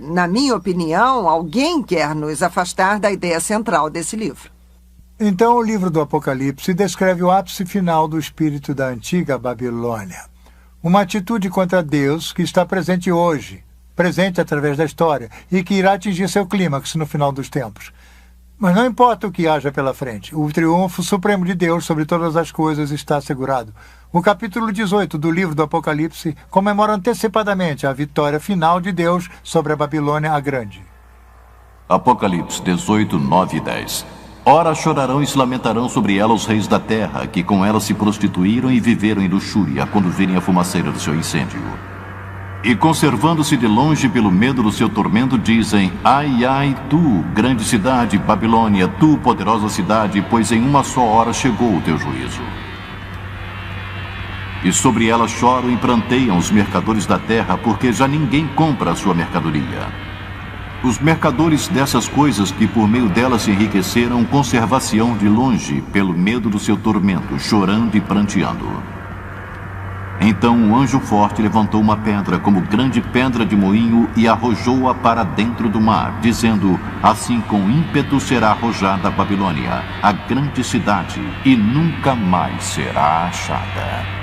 na minha opinião, alguém quer nos afastar da ideia central desse livro. Então, o livro do Apocalipse descreve o ápice final do espírito da antiga Babilônia. Uma atitude contra Deus que está presente hoje, presente através da história, e que irá atingir seu clímax no final dos tempos. Mas não importa o que haja pela frente, o triunfo supremo de Deus sobre todas as coisas está assegurado. O capítulo 18 do livro do Apocalipse comemora antecipadamente a vitória final de Deus sobre a Babilônia a Grande. Apocalipse 18, 9 e 10. Ora chorarão e se lamentarão sobre ela os reis da terra, que com ela se prostituíram e viveram em luxúria, quando virem a fumaceira do seu incêndio. E conservando-se de longe pelo medo do seu tormento, dizem: ai, ai, tu, grande cidade, Babilônia, tu, poderosa cidade, pois em uma só hora chegou o teu juízo. E sobre ela choram e pranteiam os mercadores da terra, porque já ninguém compra a sua mercadoria. Os mercadores dessas coisas que por meio dela se enriqueceram, conservar-se-ão de longe, pelo medo do seu tormento, chorando e pranteando. Então um anjo forte levantou uma pedra como grande pedra de moinho e arrojou-a para dentro do mar, dizendo: assim com ímpeto será arrojada a Babilônia, a grande cidade, e nunca mais será achada.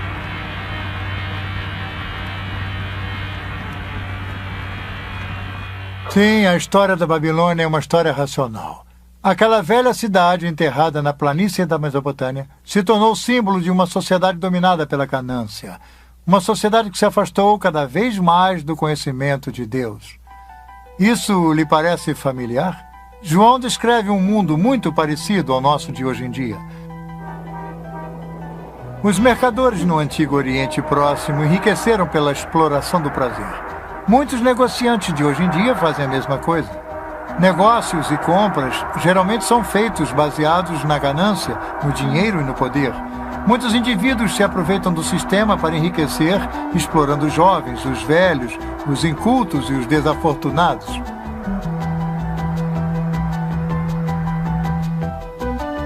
Sim, a história da Babilônia é uma história racional. Aquela velha cidade enterrada na planície da Mesopotâmia se tornou símbolo de uma sociedade dominada pela ganância. Uma sociedade que se afastou cada vez mais do conhecimento de Deus. Isso lhe parece familiar? João descreve um mundo muito parecido ao nosso de hoje em dia. Os mercadores no Antigo Oriente Próximo enriqueceram pela exploração do prazer. Muitos negociantes de hoje em dia fazem a mesma coisa. Negócios e compras geralmente são feitos baseados na ganância, no dinheiro e no poder. Muitos indivíduos se aproveitam do sistema para enriquecer, explorando os jovens, os velhos, os incultos e os desafortunados.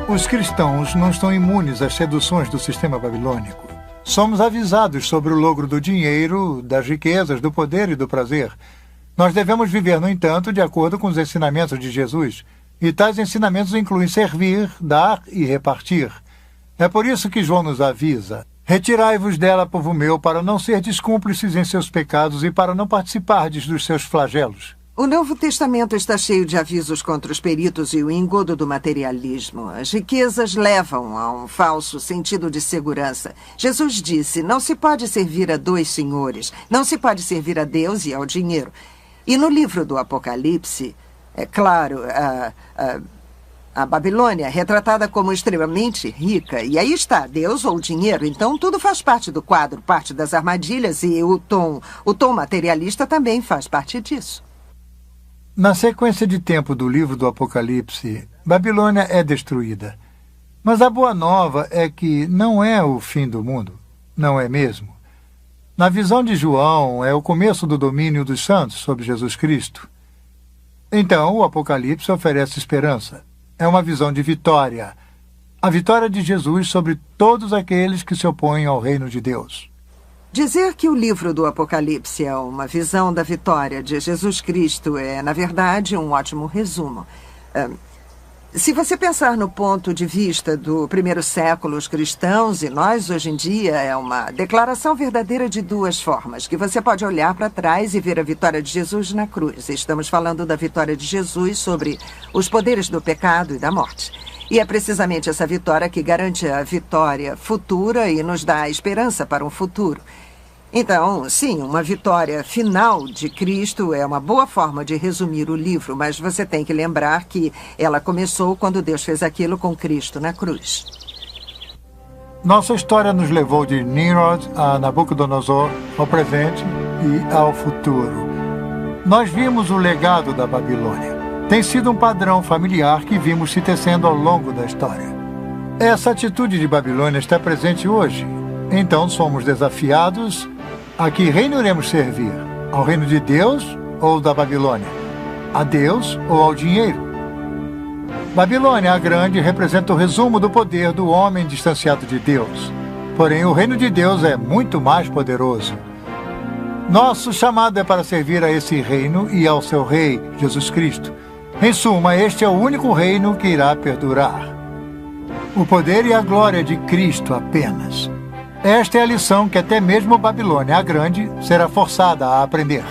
Os cristãos não estão imunes às seduções do sistema babilônico. Somos avisados sobre o logro do dinheiro, das riquezas, do poder e do prazer. Nós devemos viver, no entanto, de acordo com os ensinamentos de Jesus. E tais ensinamentos incluem servir, dar e repartir. É por isso que João nos avisa: retirai-vos dela, povo meu, para não serdes cúmplices em seus pecados e para não participardes dos seus flagelos. O Novo Testamento está cheio de avisos contra os peritos e o engodo do materialismo. As riquezas levam a um falso sentido de segurança. Jesus disse: não se pode servir a dois senhores. Não se pode servir a Deus e ao dinheiro. E no livro do Apocalipse, é claro, a Babilônia é retratada como extremamente rica. E aí está, Deus ou dinheiro. Então tudo faz parte do quadro, parte das armadilhas, e o tom materialista também faz parte disso. Na sequência de tempo do livro do Apocalipse, Babilônia é destruída. Mas a boa nova é que não é o fim do mundo. Não é mesmo. Na visão de João, é o começo do domínio dos santos sobre Jesus Cristo. Então, o Apocalipse oferece esperança. É uma visão de vitória. A vitória de Jesus sobre todos aqueles que se opõem ao reino de Deus. Dizer que o livro do Apocalipse é uma visão da vitória de Jesus Cristo é, na verdade, um ótimo resumo. Se você pensar no ponto de vista do primeiro século, os cristãos e nós hoje em dia, é uma declaração verdadeira de duas formas, que você pode olhar para trás e ver a vitória de Jesus na cruz. Estamos falando da vitória de Jesus sobre os poderes do pecado e da morte. E é precisamente essa vitória que garante a vitória futura e nos dá a esperança para um futuro. Então, sim, uma vitória final de Cristo é uma boa forma de resumir o livro, mas você tem que lembrar que ela começou quando Deus fez aquilo com Cristo na cruz. Nossa história nos levou de Nimrod a Nabucodonosor, ao presente e ao futuro. Nós vimos o legado da Babilônia. Tem sido um padrão familiar que vimos se tecendo ao longo da história. Essa atitude de Babilônia está presente hoje. Então somos desafiados a que reino iremos servir? Ao reino de Deus ou da Babilônia? A Deus ou ao dinheiro? Babilônia, a grande, representa o resumo do poder do homem distanciado de Deus. Porém, o reino de Deus é muito mais poderoso. Nosso chamado é para servir a esse reino e ao seu rei, Jesus Cristo. Em suma, este é o único reino que irá perdurar. O poder e a glória de Cristo apenas. Esta é a lição que até mesmo Babilônia, a grande, será forçada a aprender.